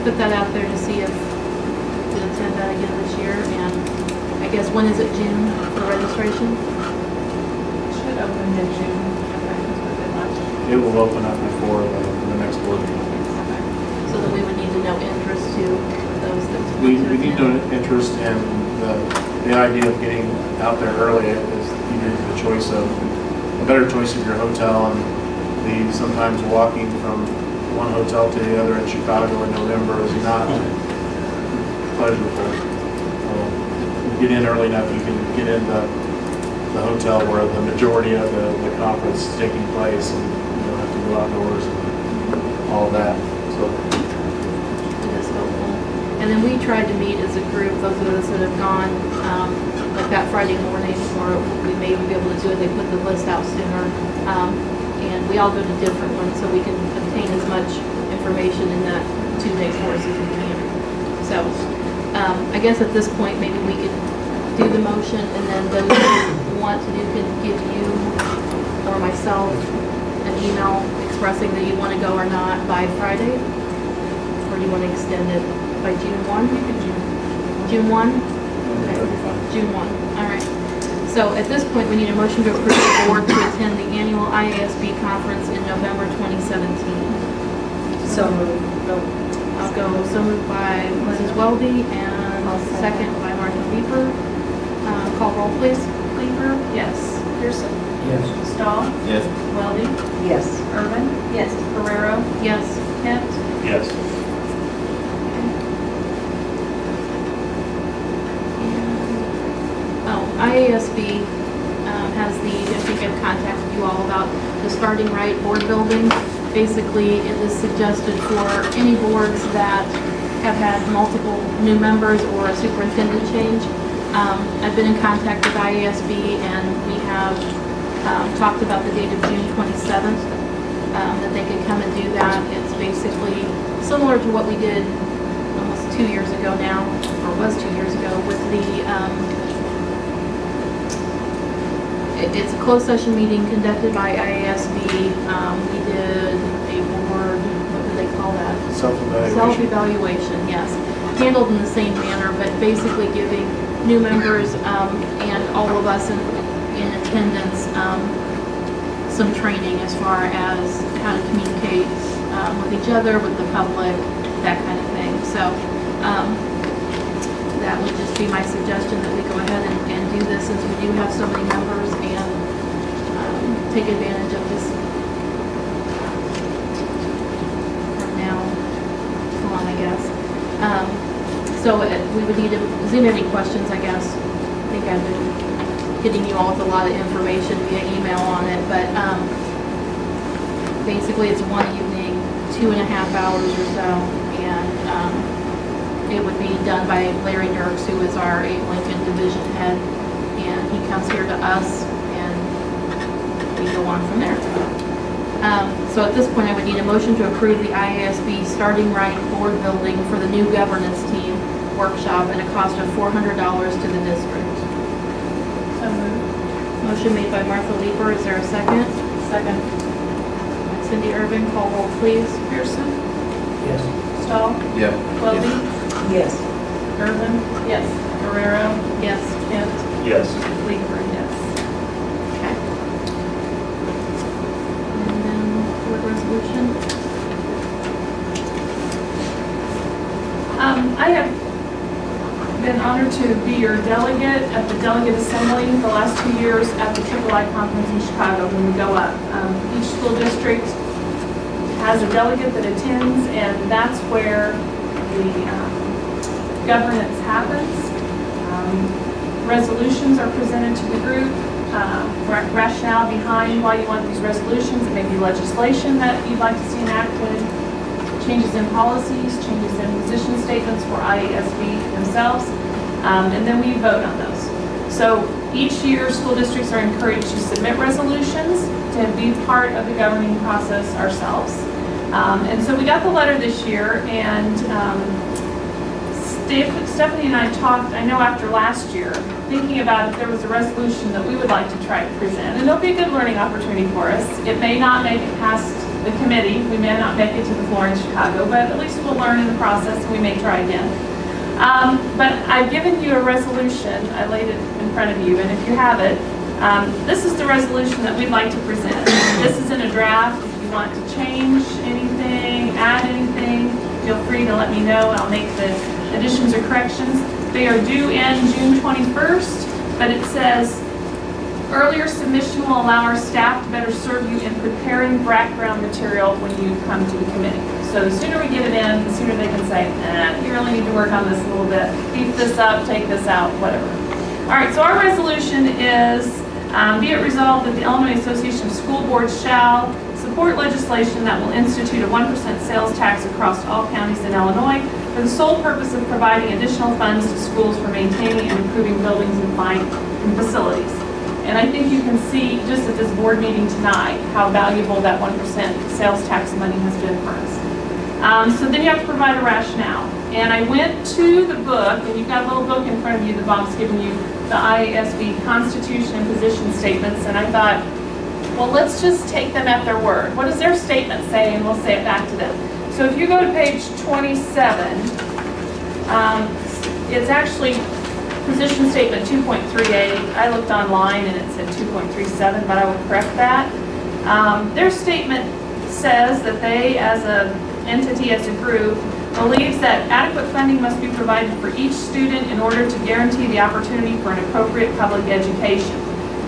put that out there to see if we could attend that again this year. And I guess, when is it, June for registration? Should open in June. Okay, that's what they like. It will open up before the next board meeting. Okay. So then we would need to know interest to those that. We need no interest in the idea of getting out there early is either the choice of, a better choice of your hotel, and sometimes walking from one hotel to the other in Chicago in November is not pleasurable. Get in early enough, you can get in the hotel where the majority of the conference is taking place, and you don't have to go outdoors and all of that. So It is helpful. And then we tried to meet as a group, those of us that have gone, like that Friday morning, or we may even be able to do it, they put the list out sooner. And we all go to different ones, so we can obtain as much information in that 2-day course as we can. So, I guess at this point, maybe we could do the motion, and then those who want to do can give you or myself an email expressing that you want to go or not by Friday, or do you want to extend it by June 1? You can June 1? Okay. June 1, all right. So at this point, we need a motion to approve the board to attend the annual IASB conference in November 2017. So moved. I'll go, so moved by Mrs. Welby, and second by Martha Leeper. Call roll, please. Leeper? Yes. Pearson? Yes. Stahl? Yes. Weldy? Yes. Urban? Yes. Guerrero? Yes. Kent? Yes. IASB has I think I've contacted you all about the Starting Right board building. Basically, it is suggested for any boards that have had multiple new members or a superintendent change. I've been in contact with IASB, and we have talked about the date of June 27th, that they could come and do that. It's basically similar to what we did almost 2 years ago now, or was 2 years ago, with the it's a closed session meeting conducted by IASB. We did a board, what do they call that? self-evaluation. Self-evaluation, yes. Handled in the same manner, but basically giving new members and all of us in attendance some training as far as how to communicate with each other, with the public, that kind of thing. So that would just be my suggestion, that we go ahead and do this, since we do have so many members, and take advantage of this from now on, I guess. So we would need to, does anybody have any questions, I guess? I think I've been hitting you all with a lot of information via email on it, but basically it's one evening, 2.5 hours or so, and it would be done by Larry Dirks, who is our 8 Lincoln division head, and he comes here to us, and we go on from there. So at this point, I would need a motion to approve the IASB Starting Right board building for the new governance team workshop at a cost of $400 to the district. So moved. Motion made by Martha Leeper. Is there a second? Second. Cindy Urban, call roll, please. Pearson? Yes. Stahl? Yeah. Weldy? Yes. Urban? Yes. Guerrero? Yes. Kent? Yes. Leeper? Yes. Okay. And then board resolution. I have been honored to be your delegate at the delegate assembly the last 2 years at the III conference in Chicago when we go up. Each school district has a delegate that attends, and that's where the governance happens. Resolutions are presented to the group, rationale behind why you want these resolutions. It may be legislation that you'd like to see enacted, changes in policies, changes in position statements for IASB themselves, and then we vote on those. So each year, school districts are encouraged to submit resolutions to be part of the governing process ourselves. And so we got the letter this year, and Stephanie and I talked, I know after last year, thinking about if there was a resolution that we would like to try to present. And it'll be a good learning opportunity for us. It may not make it past the committee. We may not make it to the floor in Chicago, but at least we'll learn in the process, and we may try again. But I've given you a resolution. I laid it in front of you, and if you have it, this is the resolution that we'd like to present. This is in a draft. If you want to change anything, add anything, feel free to let me know, and I'll make the additions or corrections. They are due in June 21st, but it says, earlier submission will allow our staff to better serve you in preparing background material when you come to the committee. So the sooner we get it in, the sooner they can say, you really need to work on this a little bit, beef this up, take this out, whatever. All right, so our resolution is, be it resolved that the Illinois Association of School Boards shall support legislation that will institute a 1% sales tax across all counties in Illinois for the sole purpose of providing additional funds to schools for maintaining and improving buildings and facilities. And I think you can see just at this board meeting tonight how valuable that 1% sales tax money has been for us. So then you have to provide a rationale. And I went to the book, and you've got a little book in front of you that Bob's given you, the IASB Constitution and Position Statements, and I thought, well, let's just take them at their word. What does their statement say, and we'll say it back to them. So if you go to page 27, it's actually position statement 2.38. I looked online and it said 2.37, but I will correct that. Their statement says that they, as an entity, as a group, believes that adequate funding must be provided for each student in order to guarantee the opportunity for an appropriate public education.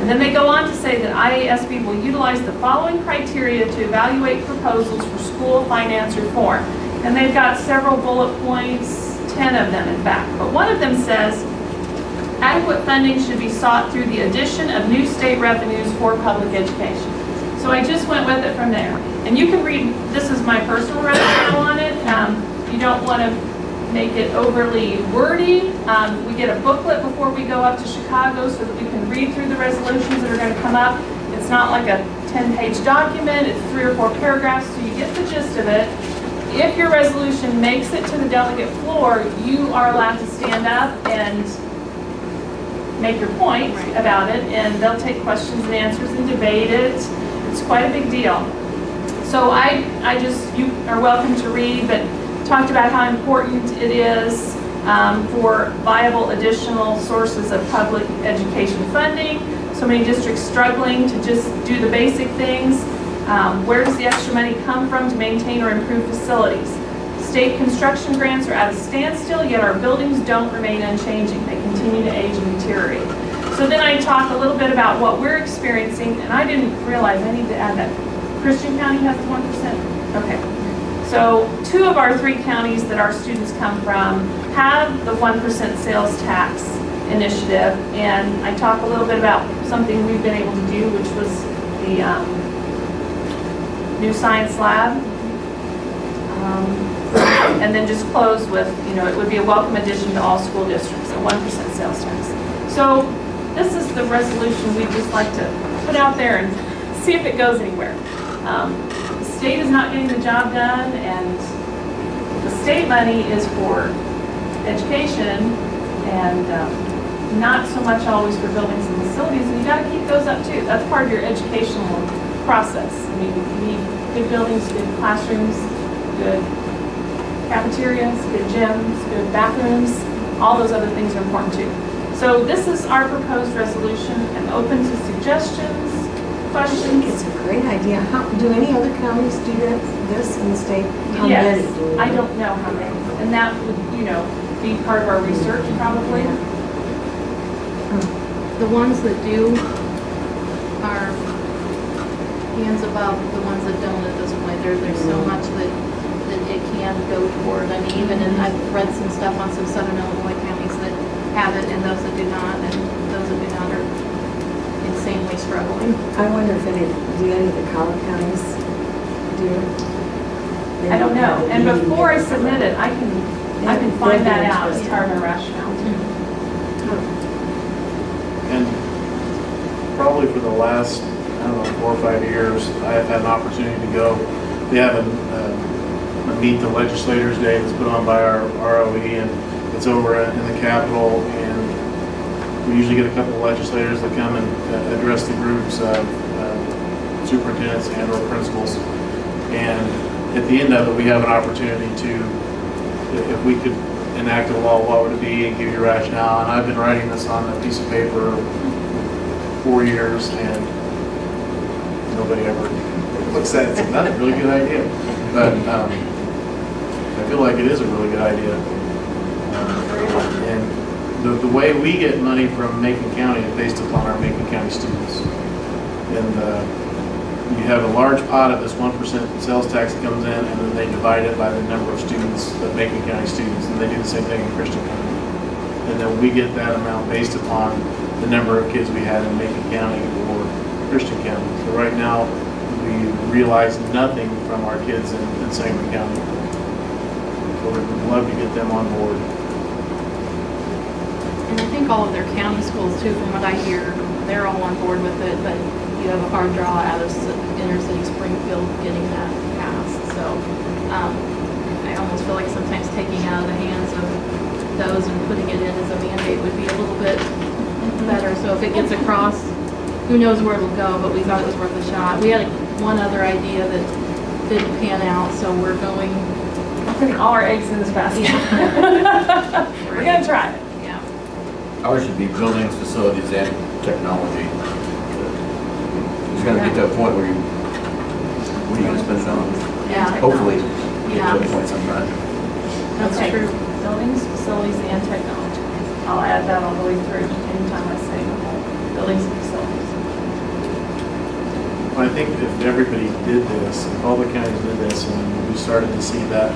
And then they go on to say that IASB will utilize the following criteria to evaluate proposals for school finance reform. And they've got several bullet points, 10 of them in fact. But one of them says, adequate funding should be sought through the addition of new state revenues for public education. So I just went with it from there. And you can read, this is my personal rationale on it. You don't want to make it overly wordy. We get a booklet before we go up to Chicago so that we can read through the resolutions that are going to come up. It's not like a 10-page document. It's 3 or 4 paragraphs, so you get the gist of it. If your resolution makes it to the delegate floor, you are allowed to stand up and make your point about it, and they'll take questions and answers and debate it. It's quite a big deal. So you are welcome to read, but talked about how important it is for viable additional sources of public education funding. So many districts struggling to just do the basic things. Where does the extra money come from to maintain or improve facilities? State construction grants are at a standstill, yet our buildings don't remain unchanging. They continue to age and deteriorate. So then I talk a little bit about what we're experiencing, and I didn't realize I need to add that. Christian County has the 1%? Okay. So 2 of our 3 counties that our students come from have the 1% sales tax initiative, and I talk a little bit about something we've been able to do, which was the new science lab. And then just close with, it would be a welcome addition to all school districts, a 1% sales tax. So this is the resolution we'd just like to put out there and see if it goes anywhere. The state is not getting the job done, and the state money is for education and not so much always for buildings and facilities, and you got to keep those up too. That's part of your educational process. I mean, you need good buildings, good classrooms, good cafeterias, good gyms, good bathrooms. All those other things are important too. So this is our proposed resolution, and open to suggestions, I think questions. it's a great idea. Do any other counties do this in the state? How Yes, many do? I don't know how many, and that would, be part of our research probably. The ones that do are hands above the ones that don't at this point. There's so much that it can go toward. I mean, I've read some stuff on some Southern Illinois counties that have it, and those that do not, and those that do not are insanely struggling. I wonder if do any of the collar counties do? I don't know. And before I submit it, I can find that out as part of my rationale. And probably for the last, I don't know, 4 or 5 years, I have had an opportunity to go. We have a Meet the Legislators Day that's put on by our ROE, and it's over in the Capitol, and we usually get a couple of legislators that come and address the groups of superintendents and or principals. And at the end of it, we have an opportunity to, if we could enact a law, what would it be, and give you rationale. And I've been writing this on a piece of paper 4 years, and nobody ever looks at it and says, that's a really good idea. But I feel like it is a really good idea. And the way we get money from Macon County is based upon our Macon County students. And you have a large pot of this 1% sales tax that comes in, and then they divide it by the number of students, the Macon County students, and they do the same thing in Christian County. And then we get that amount based upon the number of kids we had in Macon County or Christian County. So right now, we realize nothing from our kids in Sangamon County. So we'd love to get them on board. And I think all of their county schools too, from what I hear, they're all on board with it, but you have a hard draw out of inner city Springfield getting that passed. So I almost feel like sometimes taking out of the hands of those and putting it in as a mandate would be a little bit better. So if it gets across, who knows where it'll go, but we thought it was worth a shot. We had one other idea that didn't pan out, so we're going. I'm putting all our eggs in this basket. We're gonna try it. Yeah. Ours should be buildings, facilities, and technology. It's gonna get to a point where what are you gonna spend it on? Yeah. Hopefully, get Yeah. to a point sometime. That's Okay. true. Buildings, facilities, and technology. I'll add that all the way through anytime I say buildings and facilities. I think if everybody did this, if all the counties did this, and we started to see that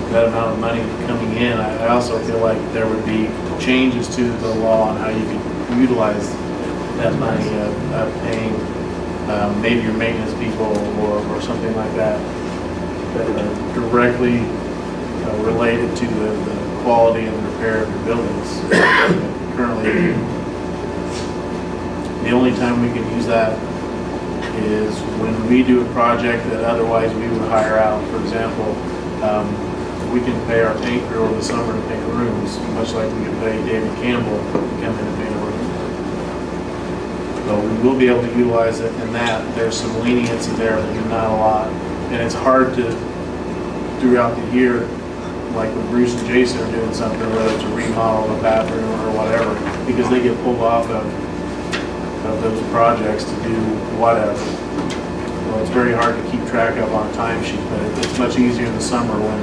amount of money coming in, I also feel like there would be changes to the law on how you could utilize that money of paying maybe your maintenance people or something like that that are directly related to the quality and repair of your buildings. Currently, the only time we can use that is when we do a project that otherwise we would hire out. For example, we can pay our paint crew over the summer to paint rooms, much like we can pay David Campbell to come in and paint a room. So we will be able to utilize it in that. There's some leniency there, but not a lot. And it's hard to, throughout the year, like when Bruce and Jason are doing something, whether it's a remodel of a bathroom or whatever, because they get pulled off of those projects to do whatever. Well, it's very hard to keep track of on a timesheet, but it's much easier in the summer when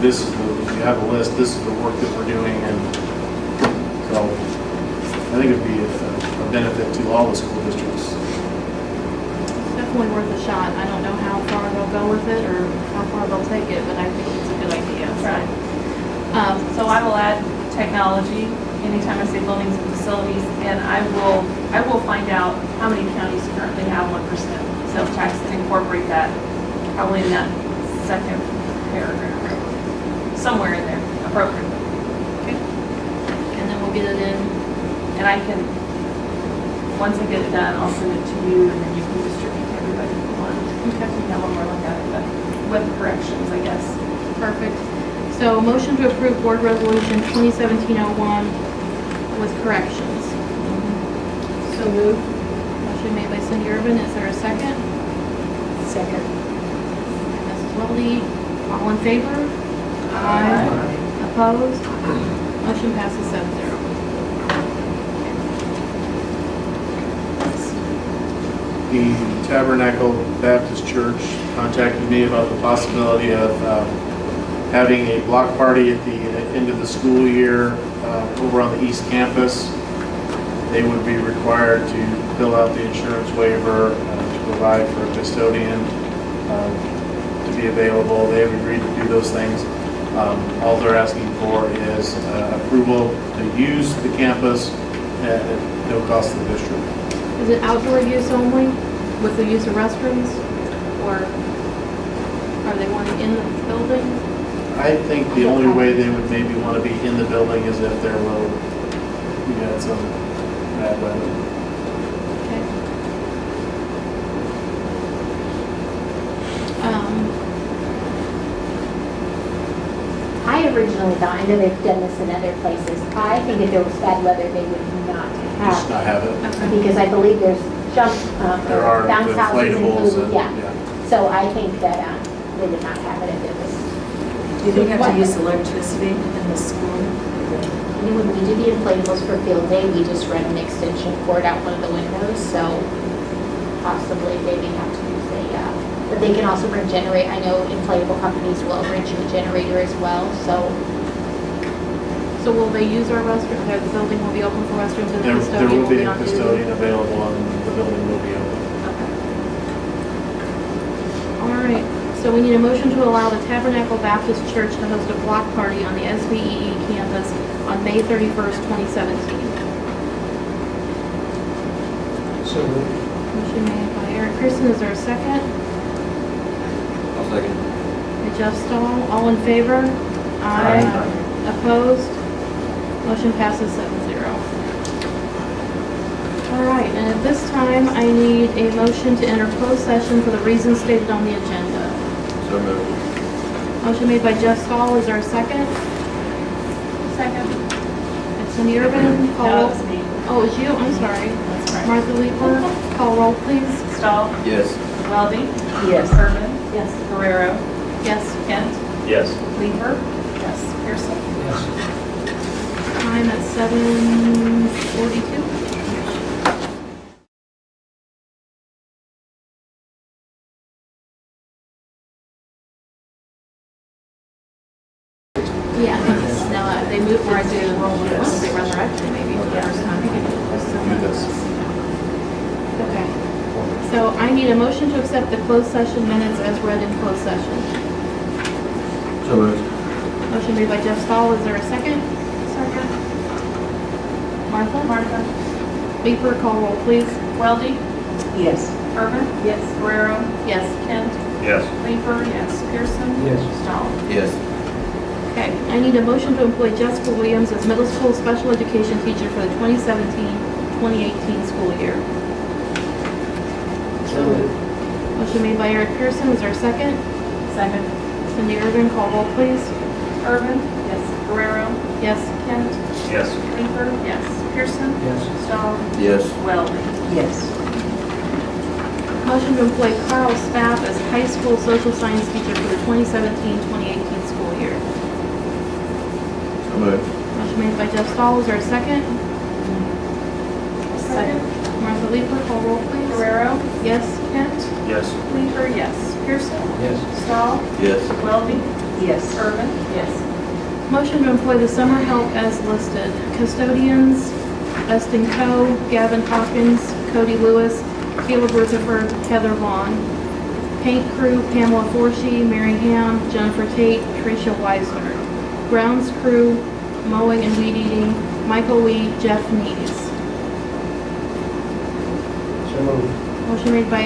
this is you have a list, this is the work that we're doing, and so I think it'd be a benefit to all the school districts. It's definitely worth a shot. I don't know how far they'll go with it or how far they'll take it, but I think it's a good idea. Right. So I will add technology anytime I say buildings and facilities, and I will find out how many counties currently have 1% sales tax and incorporate that probably in that second paragraph, somewhere in there, appropriately. Okay. And then we'll get it in. And I can, once I get it done, I'll send it to you, and then you can distribute to everybody if you want. Okay. You can have one more look at it, but with corrections, I guess. Perfect. So motion to approve Board Resolution 2017-01 with corrections. So moved. Motion made by Cindy Urban. Is there a second? Second. Mrs. Weldy. All in favor? Aye. Opposed? Motion passes 7-0. The Tabernacle Baptist Church contacted me about the possibility of having a block party at the end of the school year over on the East Campus. They would be required to fill out the insurance waiver to provide for a custodian to be available. They have agreed to do those things. All they're asking for is approval to use the campus at no cost to the district. Is it outdoor use only with the use of restrooms? Or Are they wanting in the building? I think the only way they would maybe want to be in the building is if their road, we had some bad weather. Okay. I originally thought, I know they've done this in other places, I think if there was bad weather, they would not Just not have, have it. Okay. because I believe there's jump, There are bounce houses inflatables included, and, yeah. yeah. So I think that they would not have it if it was. Do they have to use electricity in the school? And then when we do the inflatables for field day, we just run an extension cord out one of the windows, so possibly they may have to use but they can also bring generate, I know inflatable companies will rent you a generator as well, so. So will they use our restroom? The building will be open for restrooms and the There custodian will will be be a on duty? custodian available and the building will be open. Okay. All right, so we need a motion to allow the Tabernacle Baptist Church to host a block party on the SBEE campus on May 31st, 2017. So moved. Motion made by Eric Pearson, is there a second? I'll second. By Jeff Stahl, all in favor? Aye. Opposed? Motion passes 7-0. All right, and at this time, I need a motion to enter closed session for the reasons stated on the agenda. So moved. Motion made by Jeff Stahl, is there a second? Second. It's Cindy Urban, call No, roll. it's me. Oh, it's you, I'm sorry. That's right. Martha Leeper, call roll, please. Stahl, Yes. Weldy, Yes. Urban, Yes. Guerrero, Yes. Kent, Yes. Leeper, yes, Pearson. Yes. Time at 7:42. Yeah, no, they moved where I do, once they resurrected maybe. Do this. Okay. So I need a motion to accept the closed session minutes as read in closed session. So moved. Motion made by Jeff Stahl, is there a second? Second. Martha? Martha, Leeper, call roll, please. Weldy, Yes. Urban, Yes. Guerrero, Yes. Kent, Yes. Leeper, yes, Pearson. Yes. Stahl. Yes. Okay, I need a motion to employ Jessica Williams as middle school special education teacher for the 2017-2018 school year. So moved. Motion made by Eric Pearson, is there a second? Second. Cindy Urban, call roll, please. Urban, yes, Guerrero, Yes. Kent, Yes. Leeper, yes, Pearson. Yes. Stahl, Yes. Weldy. Yes. Motion to employ Carl Staff as high school social science teacher for the 2017-2018 school year. So moved. Motion made by Jeff Stahl, is there a second? Second. Martha Leeper, call roll, please. Guerrero, Yes. Kent, Yes. Leeper, yes, Pearson. Yes. Stahl, Yes. Weldy, Yes. Urban, yes. Motion to employ the summer help as listed. Custodians, Dustin Coe, Gavin Hawkins, Cody Lewis, Caleb Rutherford, Heather Vaughn. Paint crew, Pamela Forshee, Mary Ham, Jennifer Tate, Tricia Weisner. Grounds crew, mowing and weed eating, Michael Weed, Jeff Nees. So moved. Motion made by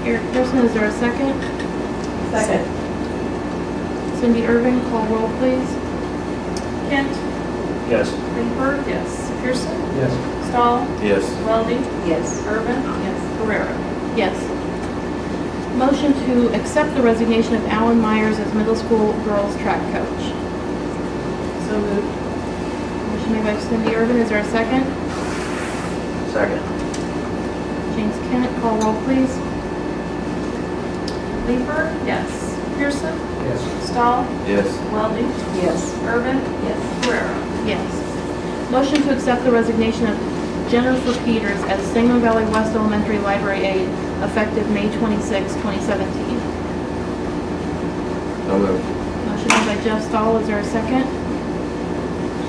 Eric Pearson, is there a second? Second. Cindy Irving, call roll, please. Kent, Yes. Leeper, yes, Pearson. Yes. Stahl, Yes. Weldy, Yes. Urban, yes, Guerrero. Yes. Motion to accept the resignation of Alan Myers as middle school girls track coach. So moved. Motion made by Cindy Irvin, is there a second? Second. James Kent, call roll, please. Leeper, yes, Pearson, Yes. Stahl, Yes. Weldy, Yes. Urban, yes, Guerrero. Yes. Motion to accept the resignation of Jennifer Peters as Sangamon Valley West Elementary Library aide effective May 26, 2017. So moved. Motion made by Jeff Stahl, is there a second?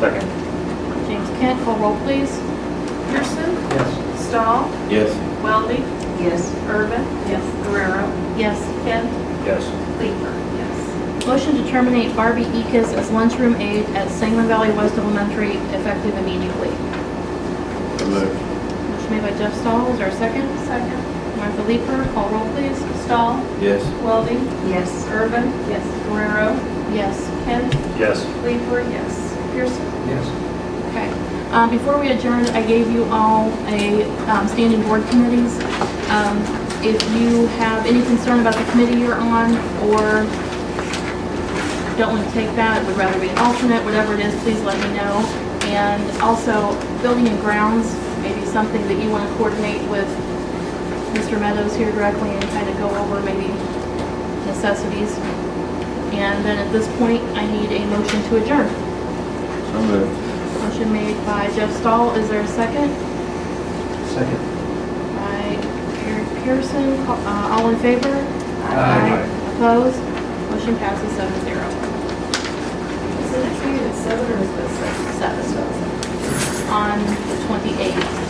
Second. James Kent, call roll, please. Pearson, Yes. Stahl, Yes. Weldy, Yes. Urban, yes, Guerrero, Yes. Kent, Yes. Leeper, yes. Motion to terminate Barbie Ekus as lunchroom aide at Sangamon Valley West Elementary effective immediately. So moved. Motion made by Jeff Stahl, is there a second? Second. Martha Leeper. Call roll, please. Stahl? Yes. Welding, Yes. Urban, Yes. Guerrero, Yes. Kent, Yes. Leeper, yes. Pearson? Yes. Okay. Before we adjourned, I gave you all a standing board committees. If you have any concern about the committee you're on, or don't want to take that, would rather be an alternate, whatever it is, please let me know. And also, building and grounds, maybe something that you want to coordinate with Mr. Meadows here directly and kind of go over maybe necessities. And then at this point, I need a motion to adjourn. So moved. Motion made by Jeff Stahl. Is there a second? Second. By Eric Pearson. All in favor? Aye. Opposed? Motion passes 7-0. Is the next meeting at 7 or is it 6? 7. On the 28th.